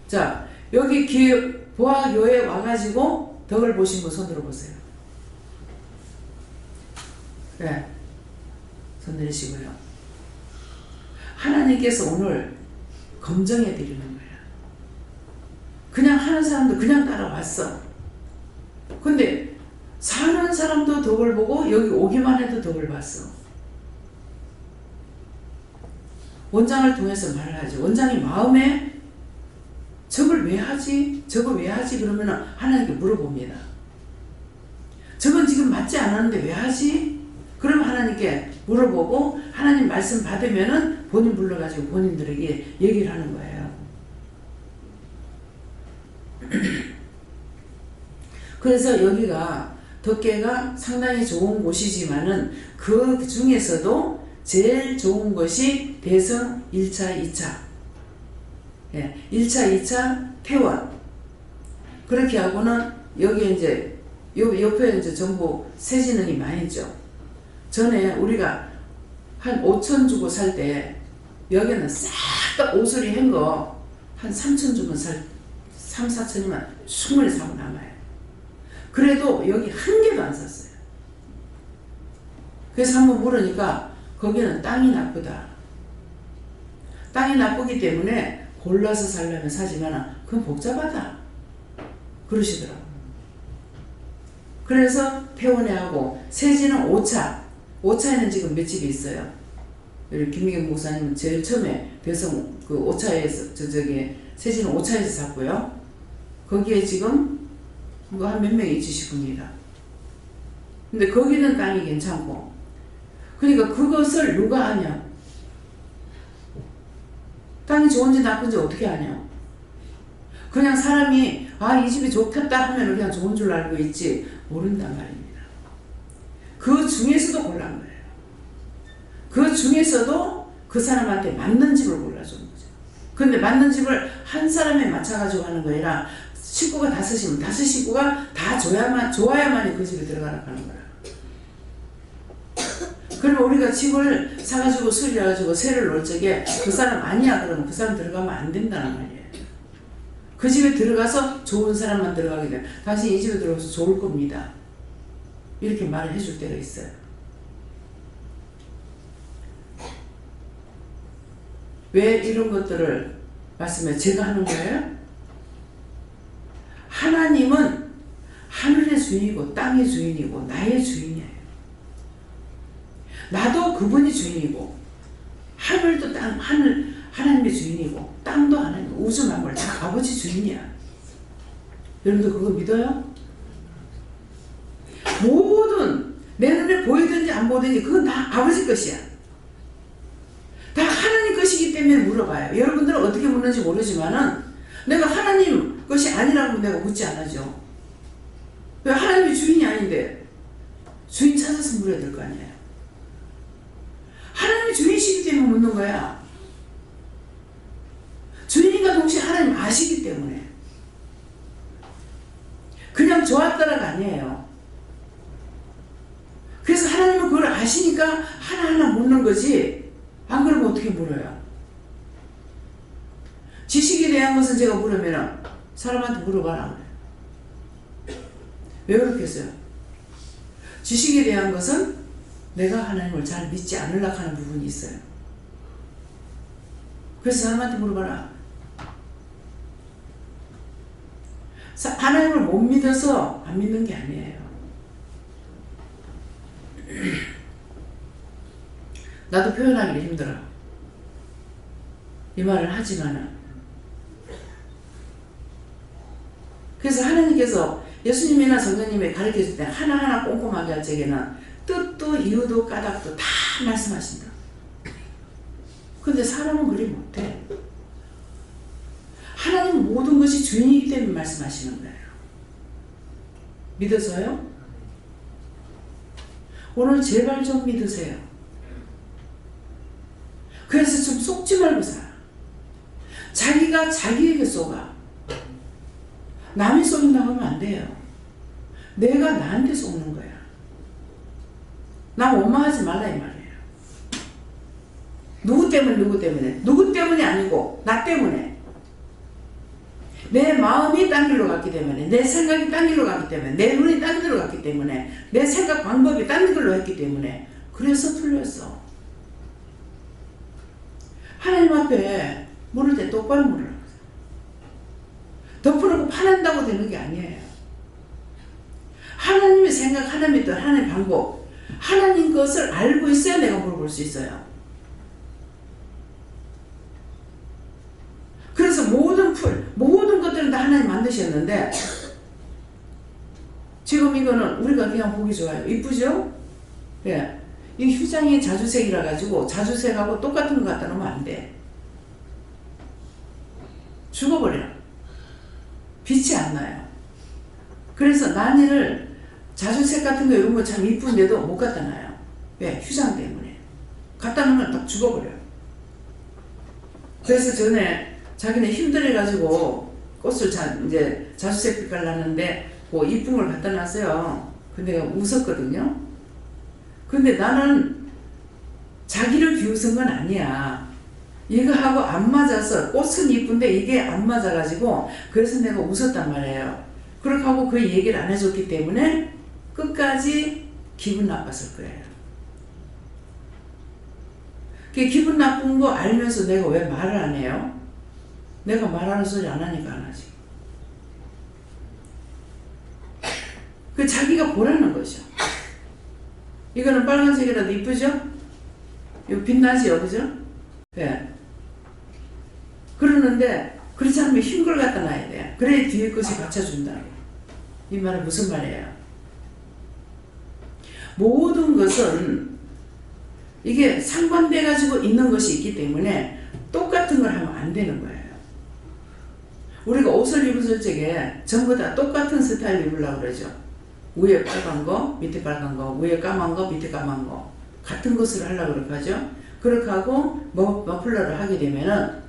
자, 여기 보아교회 와가지고 덕을 보신 분 손 들어보세요. 네. 손 내리시고요. 하나님께서 오늘 검증해 드리는 거예요. 그냥 하는 사람도 그냥 따라왔어. 근데 사는 사람도 덕을 보고 여기 오기만 해도 덕을 봤어. 원장을 통해서 말을 하죠. 원장이 마음에 저걸 왜 하지? 저거 왜 하지? 그러면 하나님께 물어봅니다. 저건 지금 맞지 않았는데 왜 하지? 그럼 하나님께 물어보고 하나님 말씀 받으면은 본인 불러가지고 본인들에게 얘기를 하는 거예요. 그래서 여기가 덕계가 상당히 좋은 곳이지만은 그 중에서도 제일 좋은 것이 대성 1차, 2차. 예, 1차, 2차 태원. 그렇게 하고는 여기 이제 옆에 이제 전부 세진흥이 많이 있죠. 전에 우리가 한 5천 주고 살 때 여기는 싹 다 오소리 한 거 한 3천 주면 3, 4천이면 충분히 사고 남아요. 그래도 여기 한 개도 안 샀어요. 그래서 한번 물으니까 거기는 땅이 나쁘다. 땅이 나쁘기 때문에 골라서 살려면 사지만 그건 복잡하다. 그러시더라고요. 그래서 태원에 하고 세진은 5차. 5차에는 지금 몇 집이 있어요. 여기 김미경 목사님은 제일 처음에 대성 그 5차에서 저기 세진은 5차에서 샀고요. 거기에 지금 한 몇 명이 있으실 겁니다. 근데 거기는 땅이 괜찮고. 그러니까 그것을 누가 아냐? 땅이 좋은지 나쁜지 어떻게 아냐? 그냥 사람이 이 집이 좋겠다 하면 그냥 좋은 줄 알고 있지 모른단 말입니다. 그 중에서도 골란 거예요. 그 중에서도 그 사람한테 맞는 집을 골라주는 거죠. 근데 맞는 집을 한 사람에 맞춰가지고 하는 거 아니라 식구가 5이면 5 식구가 다 좋아야만이 그 집에 들어가라고 하는 거라. 그러면 우리가 집을 사가지고 수리해가지고 세를 놓을 적에 그 사람 아니야 그러면 그 사람 들어가면 안 된다는 말이에요. 그 집에 들어가서 좋은 사람만 들어가게 돼요. 당신 이 집에 들어가서 좋을 겁니다. 이렇게 말을 해줄 때가 있어요. 왜 이런 것들을 말씀해? 제가 하는 거예요? 하나님은 하늘의 주인이고 땅의 주인이고 나의 주인이에요. 나도 그분이 주인이고 하늘도 하나님의 주인이고 땅도 하나님, 우주 만물 다 아버지 주인이야. 여러분들 그거 믿어요? 모든 내 눈에 보이든지 안 보이든지 그건 다 아버지 것이야. 다 하나님 것이기 때문에 물어봐요. 여러분들은 어떻게 묻는지 모르지만은 내가 하나님 것이 아니라고 내가 묻지 않아죠. 왜? 하나님이 주인이 아닌데 주인 찾아서 물어야 될 거 아니에요. 하나님이 주인이시기 때문에 묻는 거야. 주인과 동시에 하나님 아시기 때문에. 그냥 좋았다라가 아니에요. 그래서 하나님은 그걸 아시니까 하나하나 묻는 거지. 안 그러면 어떻게 물어요? 지식에 대한 것은 제가 물으면 사람한테 물어봐라 그래요. 왜 그렇겠어요? 지식에 대한 것은 내가 하나님을 잘 믿지 않으려고 하는 부분이 있어요. 그래서 사람한테 물어봐라. 하나님을 못 믿어서 안 믿는 게 아니에요. 나도 표현하기 힘들어. 이 말을 하지만은. 그래서 하나님께서 예수님이나 성령님이 가르쳐줄 때 하나하나 꼼꼼하게 할 적에는 뜻도 이유도 까닭도 다 말씀하신다. 근데 사람은 그리 못해. 하나님은 모든 것이 주인이기 때문에 말씀하시는 거예요. 믿어서요? 오늘 제발 좀 믿으세요. 그래서 좀 속지 말고 살아. 자기가 자기에게 속아. 남이 속인다고 하면 안 돼요. 내가 나한테 속는 거야. 나 원망하지 말라 이 말이에요. 누구 때문에? 누구 때문이 아니고 나 때문에. 내 마음이 딴 길로 갔기 때문에, 내 생각이 딴 길로 갔기 때문에, 내 눈이 딴 길로 갔기 때문에, 내 생각 방법이 딴 길로 했기 때문에 그래서 틀렸어. 하나님 앞에 물을 때 똑바로 물으라고. 덮어놓고 파낸다고 되는 게 아니에요. 하나님의 생각, 하나님의 뜻, 하나님의 방법, 하나님 것을 알고 있어야 내가 물어볼 수 있어요. 그래서 모든 것들은 다 하나님 만드셨는데 지금 이거는 우리가 그냥 보기 좋아요. 이쁘죠? 예. 이 휴장이 자주색이라 가지고 자주색하고 똑같은 거 갖다 놓으면 안 돼. 죽어버려. 빛이 안 나요. 그래서 난이를 자주색 같은 거 이런 거 참 이쁜데도 못 갖다 놔요. 왜? 휴장 때문에. 갖다 놓으면 딱 죽어버려. 그래서 전에 자기네 힘들어가지고 꽃을 이제 자주색 빛깔 놨는데 그 이쁜 걸 갖다 놨어요. 근데 내가 웃었거든요. 근데 나는 자기를 비웃은 건 아니야. 이거하고 안 맞아서 꽃은 이쁜데 이게 안 맞아가지고 그래서 내가 웃었단 말이에요. 그렇게 하고 그 얘기를 안 해줬기 때문에 끝까지 기분 나빴을 거예요. 기분 나쁜 거 알면서 내가 왜 말을 안 해요? 내가 말하는 소리 안 하니까 안 하지. 그 자기가 보라는 거죠. 이거는 빨간색이라도 이쁘죠? 이거 빛나지요, 그죠? 예. 그러는데 그렇지 않으면 흰 걸 갖다 놔야 돼. 그래야 뒤에 것이 받쳐준다고. 이 말은 무슨 말이에요? 모든 것은 이게 상반돼 가지고 있는 것이 있기 때문에 똑같은 걸 하면 안 되는 거예요. 우리가 옷을 입을 적에 전부 다 똑같은 스타일 입으려고 그러죠. 위에 빨간 거, 밑에 빨간 거, 위에 까만 거, 밑에 까만 거. 같은 것을 하려고 그렇게 하죠. 그렇게 하고 머플러를 하게 되면은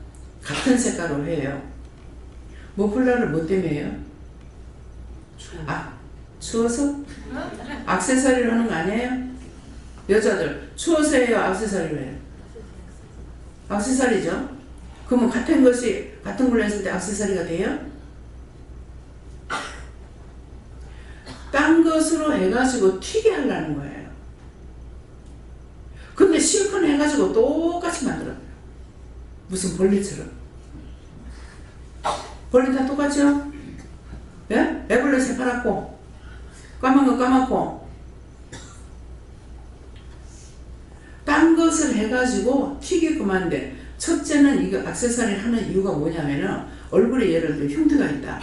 같은 색깔로 해요. 머플러를 뭐 때문에 해요? 추워서? 액세서리를 하는 거 아니에요? 여자들 추워서 해요? 액세서리를 해요? 액세서리죠? 그러면 같은 것이 같은 걸로 했을 때 액세서리가 돼요? 딴 것으로 해가지고 튀게 하려는 거예요. 근데 실컷 해가지고 똑같이 만들어요. 무슨 벌레처럼. 벌레 다 똑같죠? 예? 애벌레 새파랗고 까만 거 까맣고 딴 것을 해가지고 튀게끔 하는데 첫째는 이거 액세서리 하는 이유가 뭐냐면은 얼굴에 예를 들어 흉터가 있다.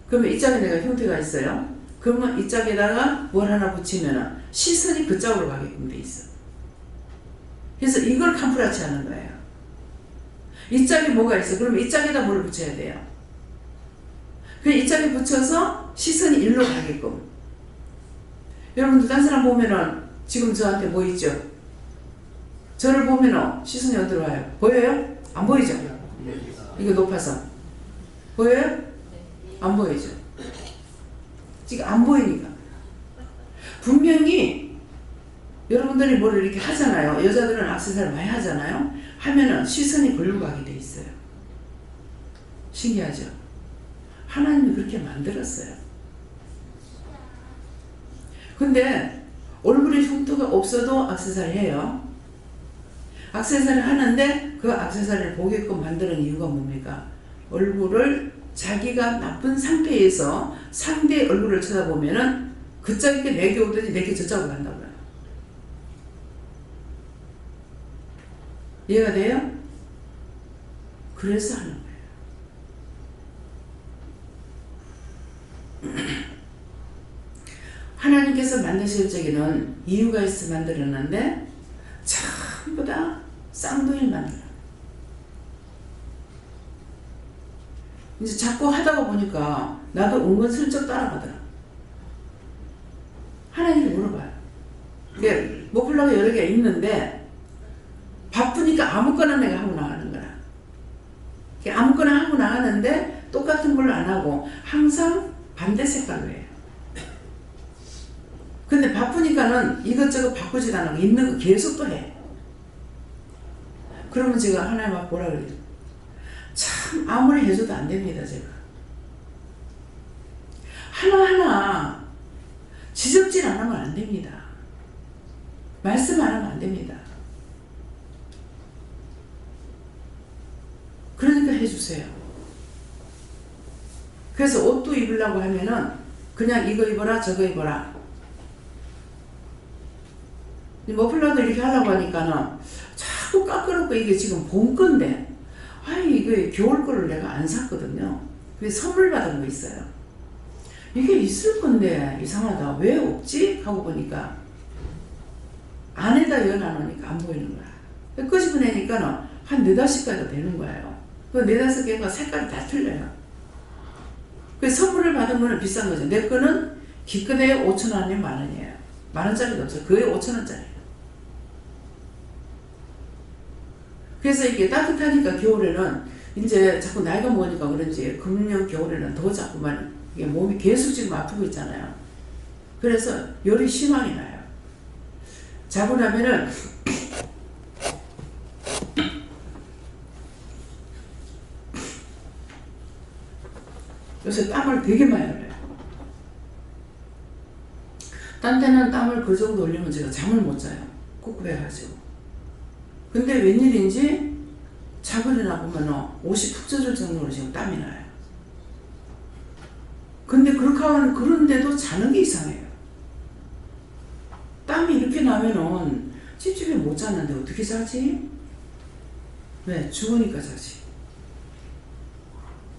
그러면 이 짝에 내가 흉터가 있어요. 그러면 이 짝에다가 뭘 하나 붙이면은 시선이 그 짝으로 가게끔 돼 있어. 그래서 이걸 캄프라치 하는 거예요. 이 짝에 뭐가 있어? 그러면 이 짝에다 뭘 붙여야 돼요? 그냥 이 짝에 붙여서 시선이 일로 가게끔. 여러분들 딴 사람 보면은 지금 저한테 뭐 있죠? 저를 보면은 시선이 어디로 와요? 보여요? 안 보이죠? 이거 높아서. 보여요? 안 보이죠? 지금 안 보이니까. 분명히 여러분들이 뭘 이렇게 하잖아요. 여자들은 액세서리 많이 하잖아요. 하면은 시선이 글로 가게 돼 있어요. 신기하죠? 하나님이 그렇게 만들었어요. 근데 얼굴에 흉터가 없어도 액세서리 해요. 액세서리 하는데 그 액세서리를 보게끔 만드는 이유가 뭡니까? 얼굴을 자기가 나쁜 상태에서 상대의 얼굴을 쳐다보면은 그 짝에 내게 오든지 내게 저 짝으로 간다고요. 이해가 돼요? 그래서 하는 거예요. 하나님께서 만드실 적에는 이유가 있어 만들었는데 전부 다 쌍둥이를 만들어. 이제 자꾸 하다가 보니까 나도 은근슬쩍 따라가더라. 하나님께 물어봐요. 이게 머플러가 여러 개 있는데 바쁘니까 아무거나 내가 하고 나가는 거야. 아무거나 하고 나가는데 똑같은 걸로 안 하고 항상 반대 색깔로 해요. 근데 바쁘니까는 이것저것 바꾸지도 않고 있는 거 계속 또 해. 그러면 제가 하나님 앞 뭐라 그래요? 참 아무리 해줘도 안 됩니다. 제가 하나하나 지적질 안 하면 안 됩니다. 말씀 안 하면 안 됩니다. 그러니까 해주세요. 그래서 옷도 입으려고 하면은 그냥 이거 입어라 저거 입어라. 머플러도 이렇게 하려고 하니까는 자꾸 깎아놓고 이게 지금 봄 건데 아이 이거 겨울 거를 내가 안 샀거든요. 그게 선물 받은 거 있어요. 이게 있을 건데 이상하다. 왜 없지? 하고 보니까 안에다 열어놓으니까 안 보이는 거야. 끄집어내니까는 한 4-5개가 되는 거예요. 그 4-5개가 색깔이 다 틀려요. 그 선물을 받은 거는 비싼 거죠. 내 거는 기껏해야 5,000원, 10,000원이에요. 10,000원짜리도 없어요. 거의 5,000원짜리. 그래서 이게 따뜻하니까 겨울에는 이제 자꾸 나이가 먹으니까 그런지 금년 겨울에는 더 자꾸만 이게 몸이 계속 지금 아프고 있잖아요. 그래서 열이 심하게 나요. 자고 나면은 요새 땀을 되게 많이 흘려요. 딴 때는 땀을 그 정도 흘리면 제가 잠을 못 자요. 꿉꿉해가지고. 근데 웬일인지 자고 일어나 보면 옷이 푹 젖을 정도로 지금 땀이 나요. 근데 그렇게 하면 그런데도 자는 게 이상해요. 땀이 이렇게 나면은 찝찝해 못 자는데 어떻게 자지? 왜? 죽으니까 자지.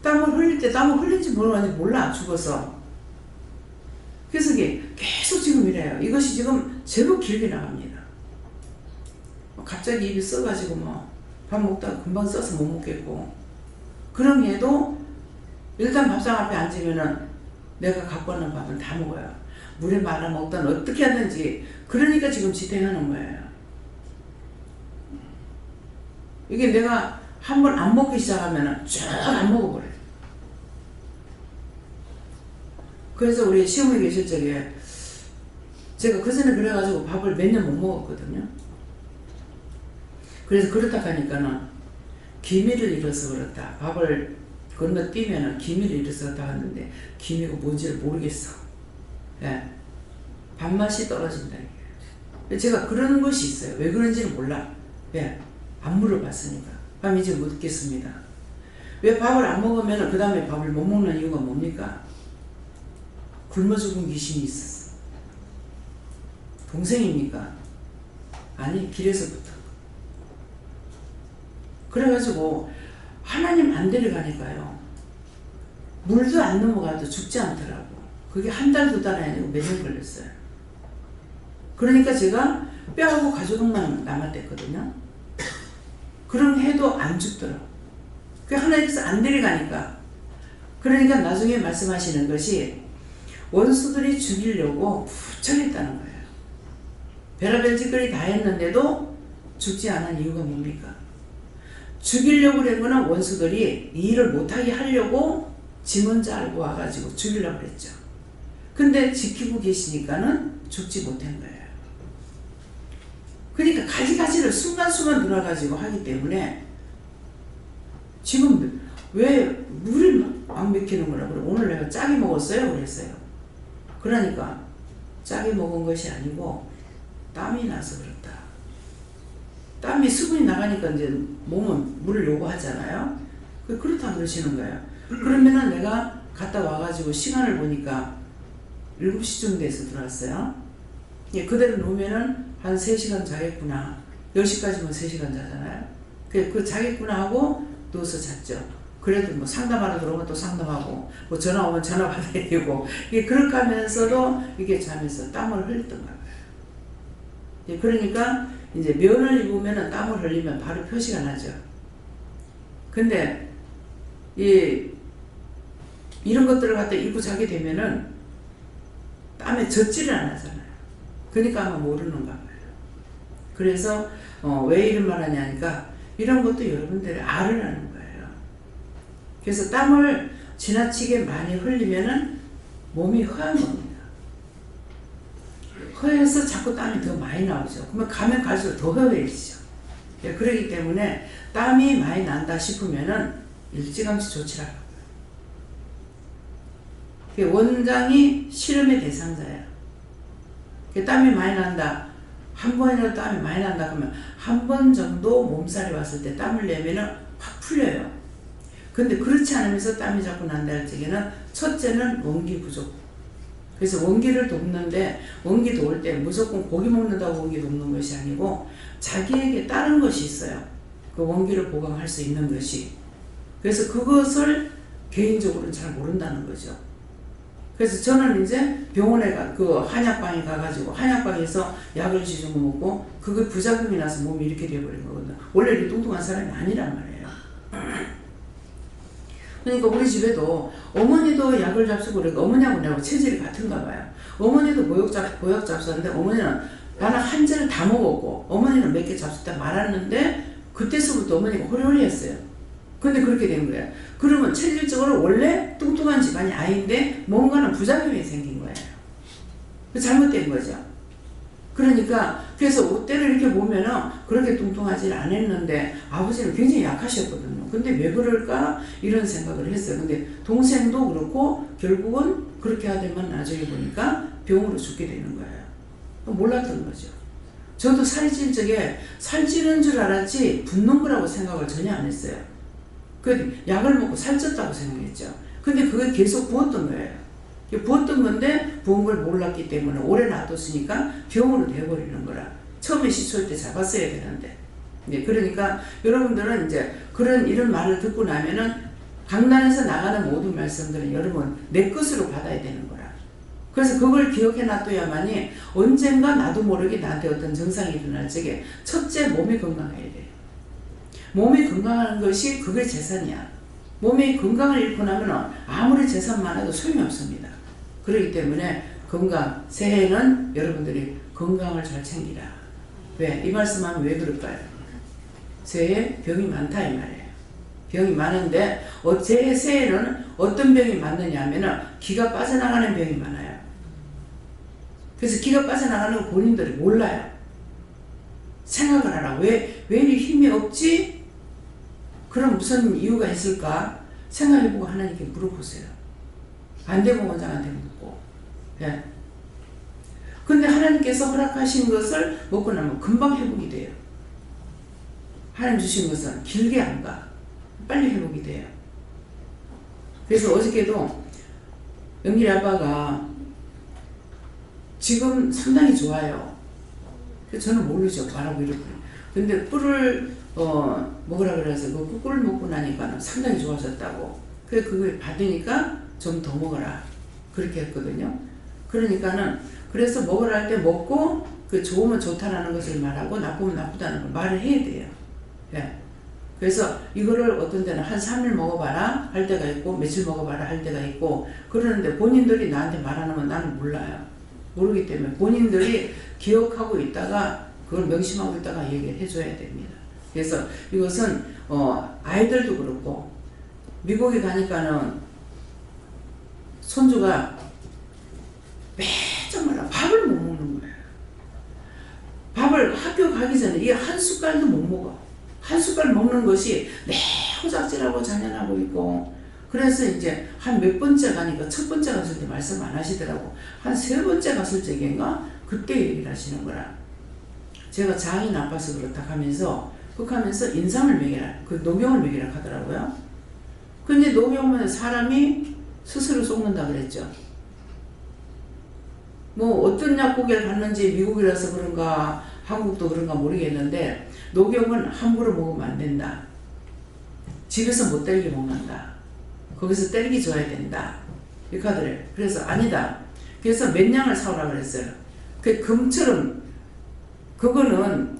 땀을 흘릴 때 땀을 흘린지 모르는지 몰라. 죽어서. 그래서 이게 계속 지금 이래요. 이것이 지금 제법 길게 나갑니다. 갑자기 입이 써가지고 밥 먹다가 금방 써서 못 먹겠고. 그럼에도 일단 밥상 앞에 앉으면은 내가 갖고 왔는 밥은 다 먹어요. 물에 말아 먹든 어떻게 하든지. 그러니까 지금 지탱하는 거예요. 이게 내가 한번 안 먹기 시작하면은 쫙 안 먹어버려요. 그래서 우리 시어머니 계실 적에 제가 그 전에 그래가지고 밥을 몇 년 못 먹었거든요. 그래서 그렇다 하니까는 기미를 잃어서 그렇다. 밥을 건너뛰면은 기미를 잃어서 그렇다 하는데 기미가 뭔지를 모르겠어. 예. 밥맛이 떨어진다. 제가 그런 것이 있어요. 왜 그런지는 몰라. 예. 안 물어봤으니까. 그럼 이제 묻겠습니다. 왜 밥을 안 먹으면 그 다음에 밥을 못 먹는 이유가 뭡니까? 굶어 죽은 귀신이 있었어. 동생입니까? 아니, 길에서부터. 그래가지고 하나님 안 데려가니까요. 물도 안 넘어가도 죽지 않더라고. 그게 한 달, 두 달이 아니고 몇 년 걸렸어요. 그러니까 제가 뼈하고 가죽만 남았댔거든요. 그럼 해도 안 죽더라고. 그 하나님께서 안 데려가니까. 그러니까 나중에 말씀하시는 것이 원수들이 죽이려고 부처했다는 거예요. 별의별 짓거리 다 했는데도 죽지 않은 이유가 뭡니까? 죽이려고 그런 거는 원수들이 이 일을 못하게 하려고 지문 짜고 와가지고 죽이려고 그랬죠. 근데 지키고 계시니까는 죽지 못한 거예요. 그러니까 가지가지를 순간순간 돌아가지고 하기 때문에 지금 왜 물을 안 맥히는 거라 그래. 오늘 내가 짜게 먹었어요 그랬어요. 그러니까 짜게 먹은 것이 아니고 땀이 나서 그렇다. 땀이 수분이 나가니까 이제 몸은 물을 요구하잖아요. 그렇다 그러시는 거예요. 그러면은 내가 갔다 와가지고 시간을 보니까 7시쯤 돼서 들어왔어요. 예, 그대로 놓으면은 한 3시간 자겠구나. 10시까지면 3시간 자잖아요. 그 자겠구나 하고 누워서 잤죠. 그래도 뭐 상담하러 들어오면 또 상담하고, 뭐 전화 오면 전화 받아야 되고, 이게 그렇게 하면서도 이게 자면서 땀을 흘렸던 거예요. 예, 그러니까 이제 면을 입으면 땀을 흘리면 바로 표시가 나죠. 근데 이런 것들을 갖다 입고 자게 되면은 땀에 젖지를 안 하잖아요. 그러니까 아마 모르는가 봐요. 그래서 왜 이런 말 하냐니까 이런 것도 여러분들이 알으라는 거예요. 그래서 땀을 지나치게 많이 흘리면은 몸이 허한 겁니다. 허해서 자꾸 땀이 더 많이 나오죠. 그러면 가면 갈수록 더 허해지죠. 그렇기 때문에 땀이 많이 난다 싶으면은 일찌감치 조치를 하라고요. 원장이 실험의 대상자예요. 땀이 많이 난다. 한 번이라도 땀이 많이 난다 그러면 한 번 정도 몸살이 왔을 때 땀을 내면은 확 풀려요. 근데 그렇지 않으면서 땀이 자꾸 난다 할 적에는 첫째는 원기 부족. 그래서 원기를 돕는데 원기 도울 때 무조건 고기 먹는다고 원기 돕는 것이 아니고 자기에게 다른 것이 있어요. 그 원기를 보강할 수 있는 것이. 그래서 그것을 개인적으로는 잘 모른다는 거죠. 그래서 저는 이제 병원에 그 한약방에 가가지고 한약방에서 약을 지주고 먹고 그게 부작용이 나서 몸이 이렇게 되어버린 거거든요. 원래 이렇게 뚱뚱한 사람이 아니란 말이에요. 그러니까 우리 집에도 어머니도 약을 잡수고 그러니까 어머니하고 내가 체질이 같은가 봐요. 어머니도 보약 잡수는데 어머니는 나는 한 잔을 다 먹었고 어머니는 몇 개 잡수다 말았는데 그때서부터 어머니가 호리호리했어요. 근데 그렇게 된 거예요. 그러면 체질적으로 원래 뚱뚱한 집안이 아닌데 뭔가는 부작용이 생긴 거예요. 잘못된 거죠. 그러니까 그래서 때를 이렇게 보면은 그렇게 뚱뚱하지 않았는데 아버지는 굉장히 약하셨거든요. 근데 왜 그럴까 이런 생각을 했어요. 근데 동생도 그렇고 결국은 그렇게 하더만 나중에 보니까 병으로 죽게 되는 거예요. 몰랐던 거죠. 저도 살찔 적에 살찌는 줄 알았지 붓는 거라고 생각을 전혀 안 했어요. 그 약을 먹고 살쪘다고 생각했죠. 근데 그게 계속 부었던 거예요. 부었던 건데 부은 걸 몰랐기 때문에 오래 놔뒀으니까 병으로 되어버리는 거라. 처음에 시초일 때 잡았어야 되는데. 네, 그러니까 여러분들은 이제 이런 말을 듣고 나면은 강단에서 나가는 모든 말씀들은 여러분 내 것으로 받아야 되는 거라. 그래서 그걸 기억해 놔둬야만이 언젠가 나도 모르게 나한테 어떤 증상이 일어날 적에 첫째 몸이 건강해야 돼요. 몸이 건강한 것이 그게 재산이야. 몸이 건강을 잃고 나면 아무리 재산 많아도 소용이 없습니다. 그렇기 때문에 건강, 새해에는 여러분들이 건강을 잘 챙기라. 왜? 이 말씀하면 왜 그럴까요? 새해에 병이 많다 이 말이에요. 병이 많은데 새해에는 어떤 병이 많느냐 하면은 기가 빠져나가는 병이 많아요. 그래서 기가 빠져나가는 거 본인들이 몰라요. 생각을 하라. 왜 이리 힘이 없지? 그럼 무슨 이유가 있을까? 생각해보고 하나님께 물어보세요. 안 되면 원장한테 묻고. 예. 근데 하나님께서 허락하신 것을 먹고 나면 금방 회복이 돼요. 하나님 주신 것은 길게 안 가. 빨리 회복이 돼요. 그래서 어저께도 영길이 아빠가 지금 상당히 좋아요. 저는 모르죠. 말하고 이렇게. 근데 꿀을 먹으라 그래서 그 꿀을 먹고 나니까 상당히 좋아졌다고. 그래 그걸 받으니까 좀 더 먹어라. 그렇게 했거든요. 그러니까는 그래서 먹으라 할 때 먹고 그 좋으면 좋다라는 것을 말하고 나쁘면 나쁘다는 걸 말을 해야 돼요. 예. 그래서 이거를 어떤 데는 한 3일 먹어봐라 할 때가 있고 며칠 먹어봐라 할 때가 있고 그러는데 본인들이 나한테 말하는 나는 몰라요. 모르기 때문에 본인들이 기억하고 있다가 그걸 명심하고 있다가 얘기를 해줘야 됩니다. 그래서 이것은 아이들도 그렇고 미국에 가니까는 손주가 매정마다 밥을 못 먹는 거예요. 밥을 학교 가기 전에 이 한 숟갈도 못 먹어. 한 숟갈 먹는 것이 호작질하고 잔인하고 있고 그래서 이제 한 몇 번째 가니까 첫 번째 갔을 때 말씀 안 하시더라고. 한 세 번째 갔을 적인가 그때 얘기를 하시는 거라. 제가 장이 나빠서 그렇다 하면서 그하면서 인삼을 먹이라 그 녹용을 먹이라 하더라고요. 근데 녹용은 사람이 스스로 쏟는다 그랬죠. 뭐 어떤 약국에 갔는지 미국이라서 그런가 한국도 그런가 모르겠는데 녹용은 함부로 먹으면 안 된다. 집에서 못 때리게 먹는다. 거기서 때리기 줘야 된다. 이렇게 하더래요. 그래서 아니다. 그래서 몇 냥을 사오라 그랬어요. 그 금처럼 그거는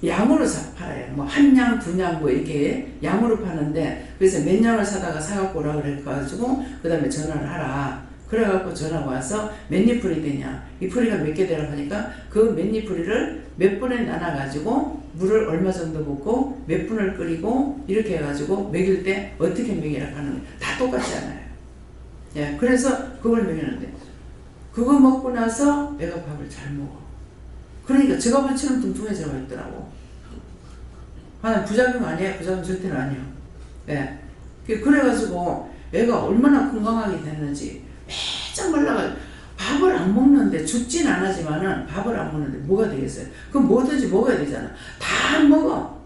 양으로 팔아요. 뭐 한 냥, 두 냥 뭐 이렇게 양으로 파는데 그래서 몇 냥을 사다가 사갖고 오라 그래가지고 그 다음에 전화를 하라. 그래갖고 전화가 와서 몇 니풀이 되냐. 이 풀이가 몇 개 되라고 하니까 그 몇 니풀이를 몇 분에 나눠가지고 물을 얼마 정도 붓고 몇 분을 끓이고 이렇게 해가지고 먹일 때 어떻게 먹이라고 하는 거예요. 다 똑같지 않아요. 예, 그래서 그걸 먹이는데 그거 먹고 나서 애가 밥을 잘 먹어. 그러니까 제가벌처럼 뚱뚱해져가 있더라고. 부작용 아니에요. 부작용 절대는 아니에요. 예. 그래가지고 애가 얼마나 건강하게 됐는지 매장 말라가 밥을 안 먹는데 죽진 않았지만은 밥을 안 먹는데 뭐가 되겠어요? 그럼 뭐든지 먹어야 되잖아. 다 안 먹어.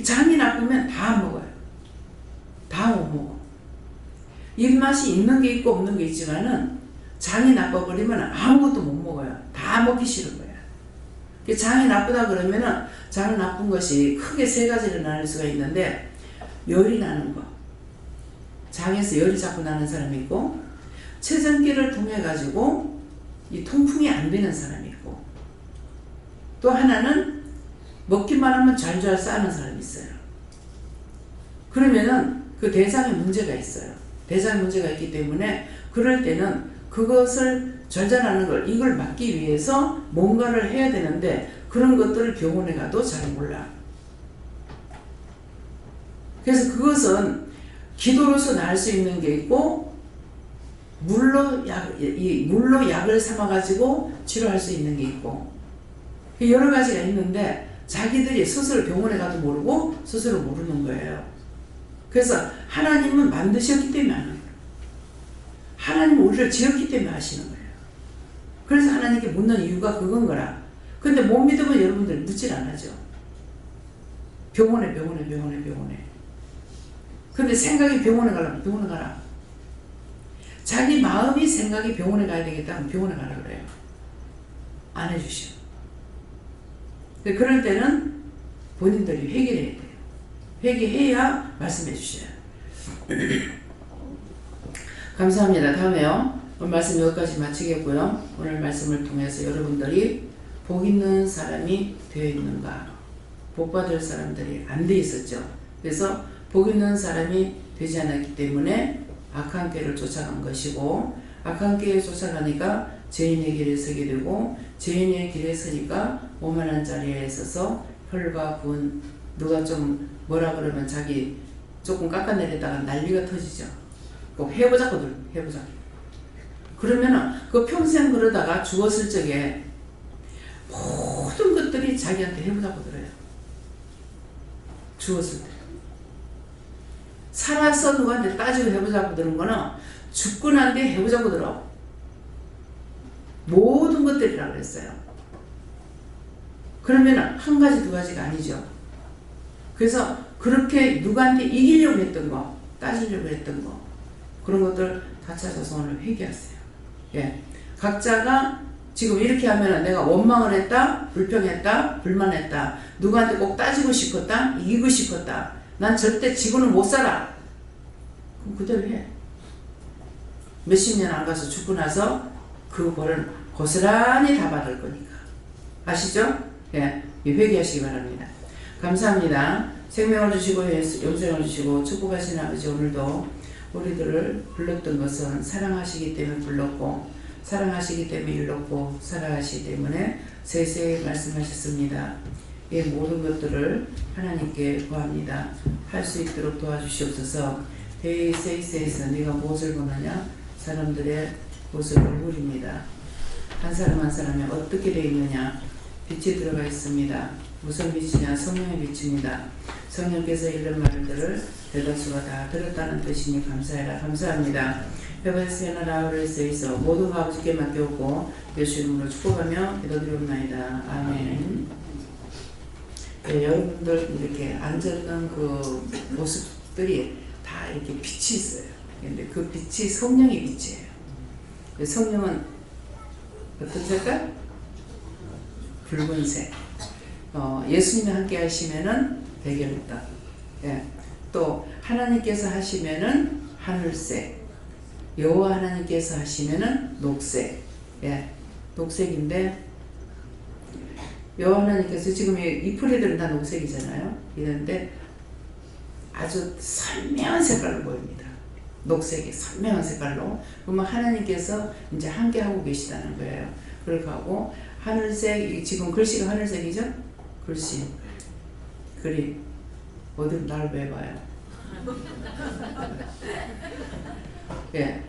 장이 나쁘면 다 안 먹어요. 다 못 먹어. 입맛이 있는 게 있고 없는 게 있지만은 장이 나빠버리면 아무것도 못 먹어요. 다 먹기 싫은 거야. 장이 나쁘다 그러면은 장 나쁜 것이 크게 세 가지로 나눌 수가 있는데 열이 나는 거. 장에서 열이 자꾸 나는 사람이 있고 체전기를 통해 가지고 이 통풍이 안 되는 사람이 있고 또 하나는 먹기만 하면 잘잘 싸는 사람이 있어요. 그러면은 그 대장에 문제가 있어요. 대장에 문제가 있기 때문에 그럴 때는 그것을 절절하는 걸 이걸 막기 위해서 뭔가를 해야 되는데 그런 것들을 병원에 가도 잘 몰라. 그래서 그것은 기도로서 나을 수 있는 게 있고 물로 약을 삼아가지고 치료할 수 있는 게 있고 여러 가지가 있는데 자기들이 스스로 병원에 가도 모르고 스스로 모르는 거예요. 그래서 하나님은 만드셨기 때문에 하는 거예요. 하나님은 우리를 지었기 때문에 하시는 거예요. 그래서 하나님께 묻는 이유가 그건 거라. 근데 못 믿으면 여러분들 묻질 않아죠. 병원에. 근데 생각이 병원에 가려면 병원에 가라. 자기 마음이 생각이 병원에 가야 되겠다 하면 병원에 가라 그래요. 안 해주셔. 근데 그럴 때는 본인들이 회개를 해야 돼요. 회개해야 말씀해 주셔요. 감사합니다. 다음에요. 오늘 말씀 여기까지 마치겠고요. 오늘 말씀을 통해서 여러분들이 복 있는 사람이 되어 있는가? 복 받을 사람들이 안 돼 있었죠. 그래서 복 있는 사람이 되지 않았기 때문에 악한 길을 쫓아간 것이고 악한 길에 쫓아가니까 죄인의 길에 서게 되고 죄인의 길에 서니까 오만한 자리에 서서 혈과 분 누가 좀 뭐라 그러면 자기 조금 깎아내리다가 난리가 터지죠. 꼭 해보자고 해보자고. 그러면은 그 평생 그러다가 죽었을 적에 모든 것들이 자기한테 해보자고 들어요. 죽었을 때. 살아서 누구한테 따지고 해보자고 들은 거는 죽고 난 뒤에 해보자고 들어. 모든 것들이라고 그랬어요. 그러면 한 가지 두 가지가 아니죠. 그래서 그렇게 누구한테 이기려고 했던 거, 따지려고 했던 거, 그런 것들 다 찾아서 오늘 회개하세요. 예. 각자가 지금 이렇게 하면 내가 원망을 했다, 불평했다, 불만했다, 누구한테 꼭 따지고 싶었다, 이기고 싶었다, 난 절대 지고는 못 살아. 그럼 그대로 해. 몇십 년 안 가서 죽고 나서 그 벌은 고스란히 다 받을 거니까. 아시죠? 예, 회개하시기 바랍니다. 감사합니다. 생명을 주시고 영생을 주시고 축복하신 아버지, 오늘도 우리들을 불렀던 것은 사랑하시기 때문에 불렀고, 사랑하시기 때문에 일렀고, 사랑하시기 때문에 세세히 말씀하셨습니다. 이 모든 것들을 하나님께 구합니다. 할 수 있도록 도와주시옵소서. 데이세이스에서 네가 무엇을 보느냐? 사람들의 모습 얼굴입니다. 한 사람 한 사람이 어떻게 되어 있느냐? 빛이 들어가 있습니다. 무슨 빛이냐? 성령의 빛입니다. 성령께서 읽는 말들을 대다수가 다 들었다는 뜻이니 감사해라. 감사합니다. 베베스에나 라우레스에서 모든 아버지께 맡겨오고 예수 이름으로 축복하며 기도드리옵나이다. 아멘. 네, 여러분들 이렇게 앉았던 그 모습들이 다 이렇게 빛이 있어요. 근데 그 빛이 성령의 빛이에요. 성령은 어떤 색깔? 붉은색. 예수님이 함께 하시면은 백열떡. 예. 또 하나님께서 하시면은 하늘색. 여호와 하나님께서 하시면은 녹색. 예. 녹색인데 여호와 하나님께서 지금 이 풀이들은 다 녹색이잖아요. 이런데 아주 선명한 색깔로 보입니다. 녹색이 선명한 색깔로. 그러면 하나님께서 이제 함께 하고 계시다는 거예요. 그렇게 하고 하늘색, 지금 글씨가 하늘색이죠? 글씨, 그림. 어디로 나를 왜 봐요? 예,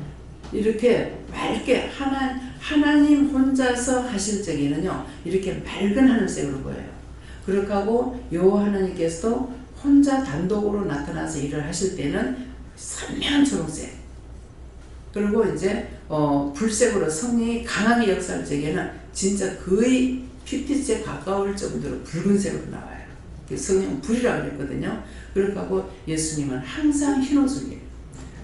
이렇게 맑게 하나님 혼자서 하실 적에는요, 이렇게 맑은 하늘색으로 보여요. 그렇게 하고 여호와 하나님께서도 혼자 단독으로 나타나서 일을 하실 때는 선명한 초록색. 그리고 이제 불색으로 성령이 강하게 역사할 적에는 진짜 거의 핏빛에 가까울 정도로 붉은색으로 나와요. 성령은 불이라고 그랬거든요. 그렇게 하고 예수님은 항상 흰 옷을 입어요.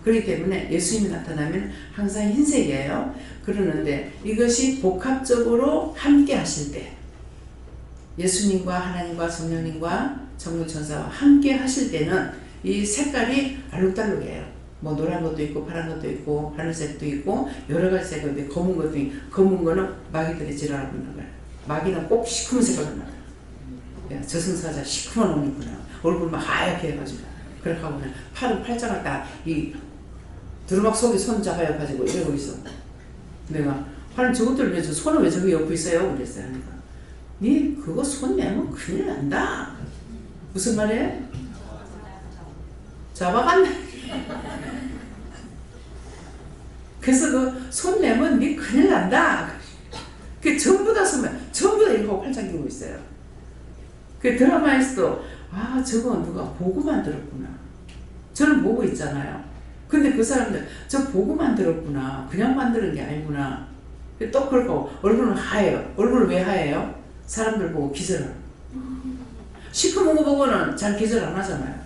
그렇기 때문에 예수님이 나타나면 항상 흰색이에요. 그러는데 이것이 복합적으로 함께 하실 때, 예수님과 하나님과 성령님과 천군천사와 함께 하실 때는 이 색깔이 알록달록해요. 뭐 노란 것도 있고 파란 것도 있고 하늘색도 있고 여러 가지 색깔도 있고 검은 것도 있고, 검은 거는 마귀들이 지랄하고 있는 거예요. 마귀는 꼭 시커먼 색깔로 나요. 야, 저승사자 시커먼 옷 입구나. 얼굴만 하얗게 해가지고. 그렇게 하고 팔은 팔짱을 딱 이 두루막 속에 손 잡아가지고 이러고 있어. 내가 하는 저것들 왜 손은 왜 저기 옆에 있어요? 그랬어요. 하니까 니 그거 손 내면 큰일 난다. 무슨 말이에요? 잡아간다. 그래서 그 손 내면 니 큰일 난다. 그 전부 다 손만, 전부 다 이거 팔짱 끼고 있어요. 그 드라마에서도 아 저거 누가 보고만 들었구나. 저는 보고 있잖아요. 근데 그 사람들 저 보고만 들었구나. 그냥 만드는 게 아니구나. 또 그렇고 얼굴은 하얘요. 얼굴은 왜 하얘요? 사람들 보고 기절을. 시커먼 거 보고는 잘 기절 안 하잖아요.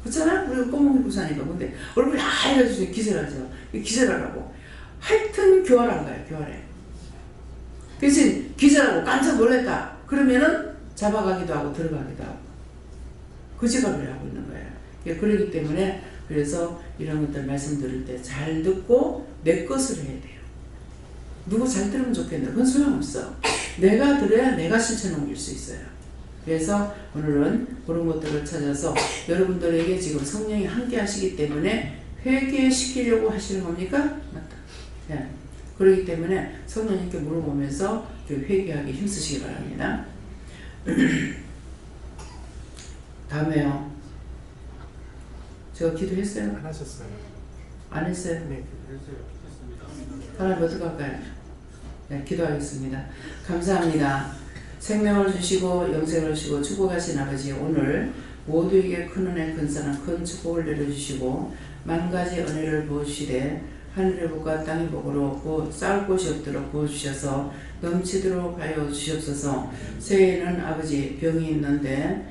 그렇잖아요? 우리가 검은 입고 사니까. 근데 얼굴이 하얘가지고 기절하죠. 기절하라고. 하여튼 교활한 거예요. 교활해. 대신 기절하고 깜짝 놀랐다. 그러면은 잡아가기도 하고 들어가기도 하고 그 직업을 하고 있는 거예요. 그렇기 때문에 그래서 이런 것들 말씀드릴 때 잘 듣고 내 것을 해야 돼요. 누구 잘 들으면 좋겠는데 그건 소용없어. 내가 들어야 내가 실천에 옮길 수 있어요. 그래서 오늘은 그런 것들을 찾아서 여러분들에게 지금 성령이 함께 하시기 때문에 회개시키려고 하시는 겁니까? 맞다. 네. 그렇기 때문에 성령님께 물어보면서 회개하기 힘쓰시기 바랍니다. 다음에요. 제가 기도했어요? 안 하셨어요. 안 했어요? 네. 하나님 어떻게 할까요? 네, 기도하겠습니다. 감사합니다. 생명을 주시고 영생을 주시고 축복하신 아버지, 오늘 모두에게 큰 은혜 큰 사랑 큰 축복을 내려주시고 만 가지 은혜를 부어주시되 하늘의 복과 땅의 복으로 곧 쌓을 곳이 없도록 부어주셔서 넘치도록 하여 주시옵소서. 새해에는 아버지 병이 있는데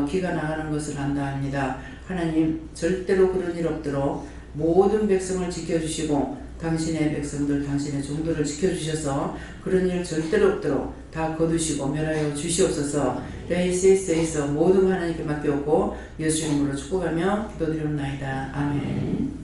기가 나가는 것을 한다 합니다. 하나님 절대로 그런 일 없도록 모든 백성을 지켜주시고 당신의 백성들 당신의 종들을 지켜주셔서 그런 일 절대로 없도록 다 거두시고 멸하여 주시옵소서. 레이세이스에서 모든 하나님께 맡겨오고 예수 이름으로 축복하며 기도드리옵나이다. 아멘.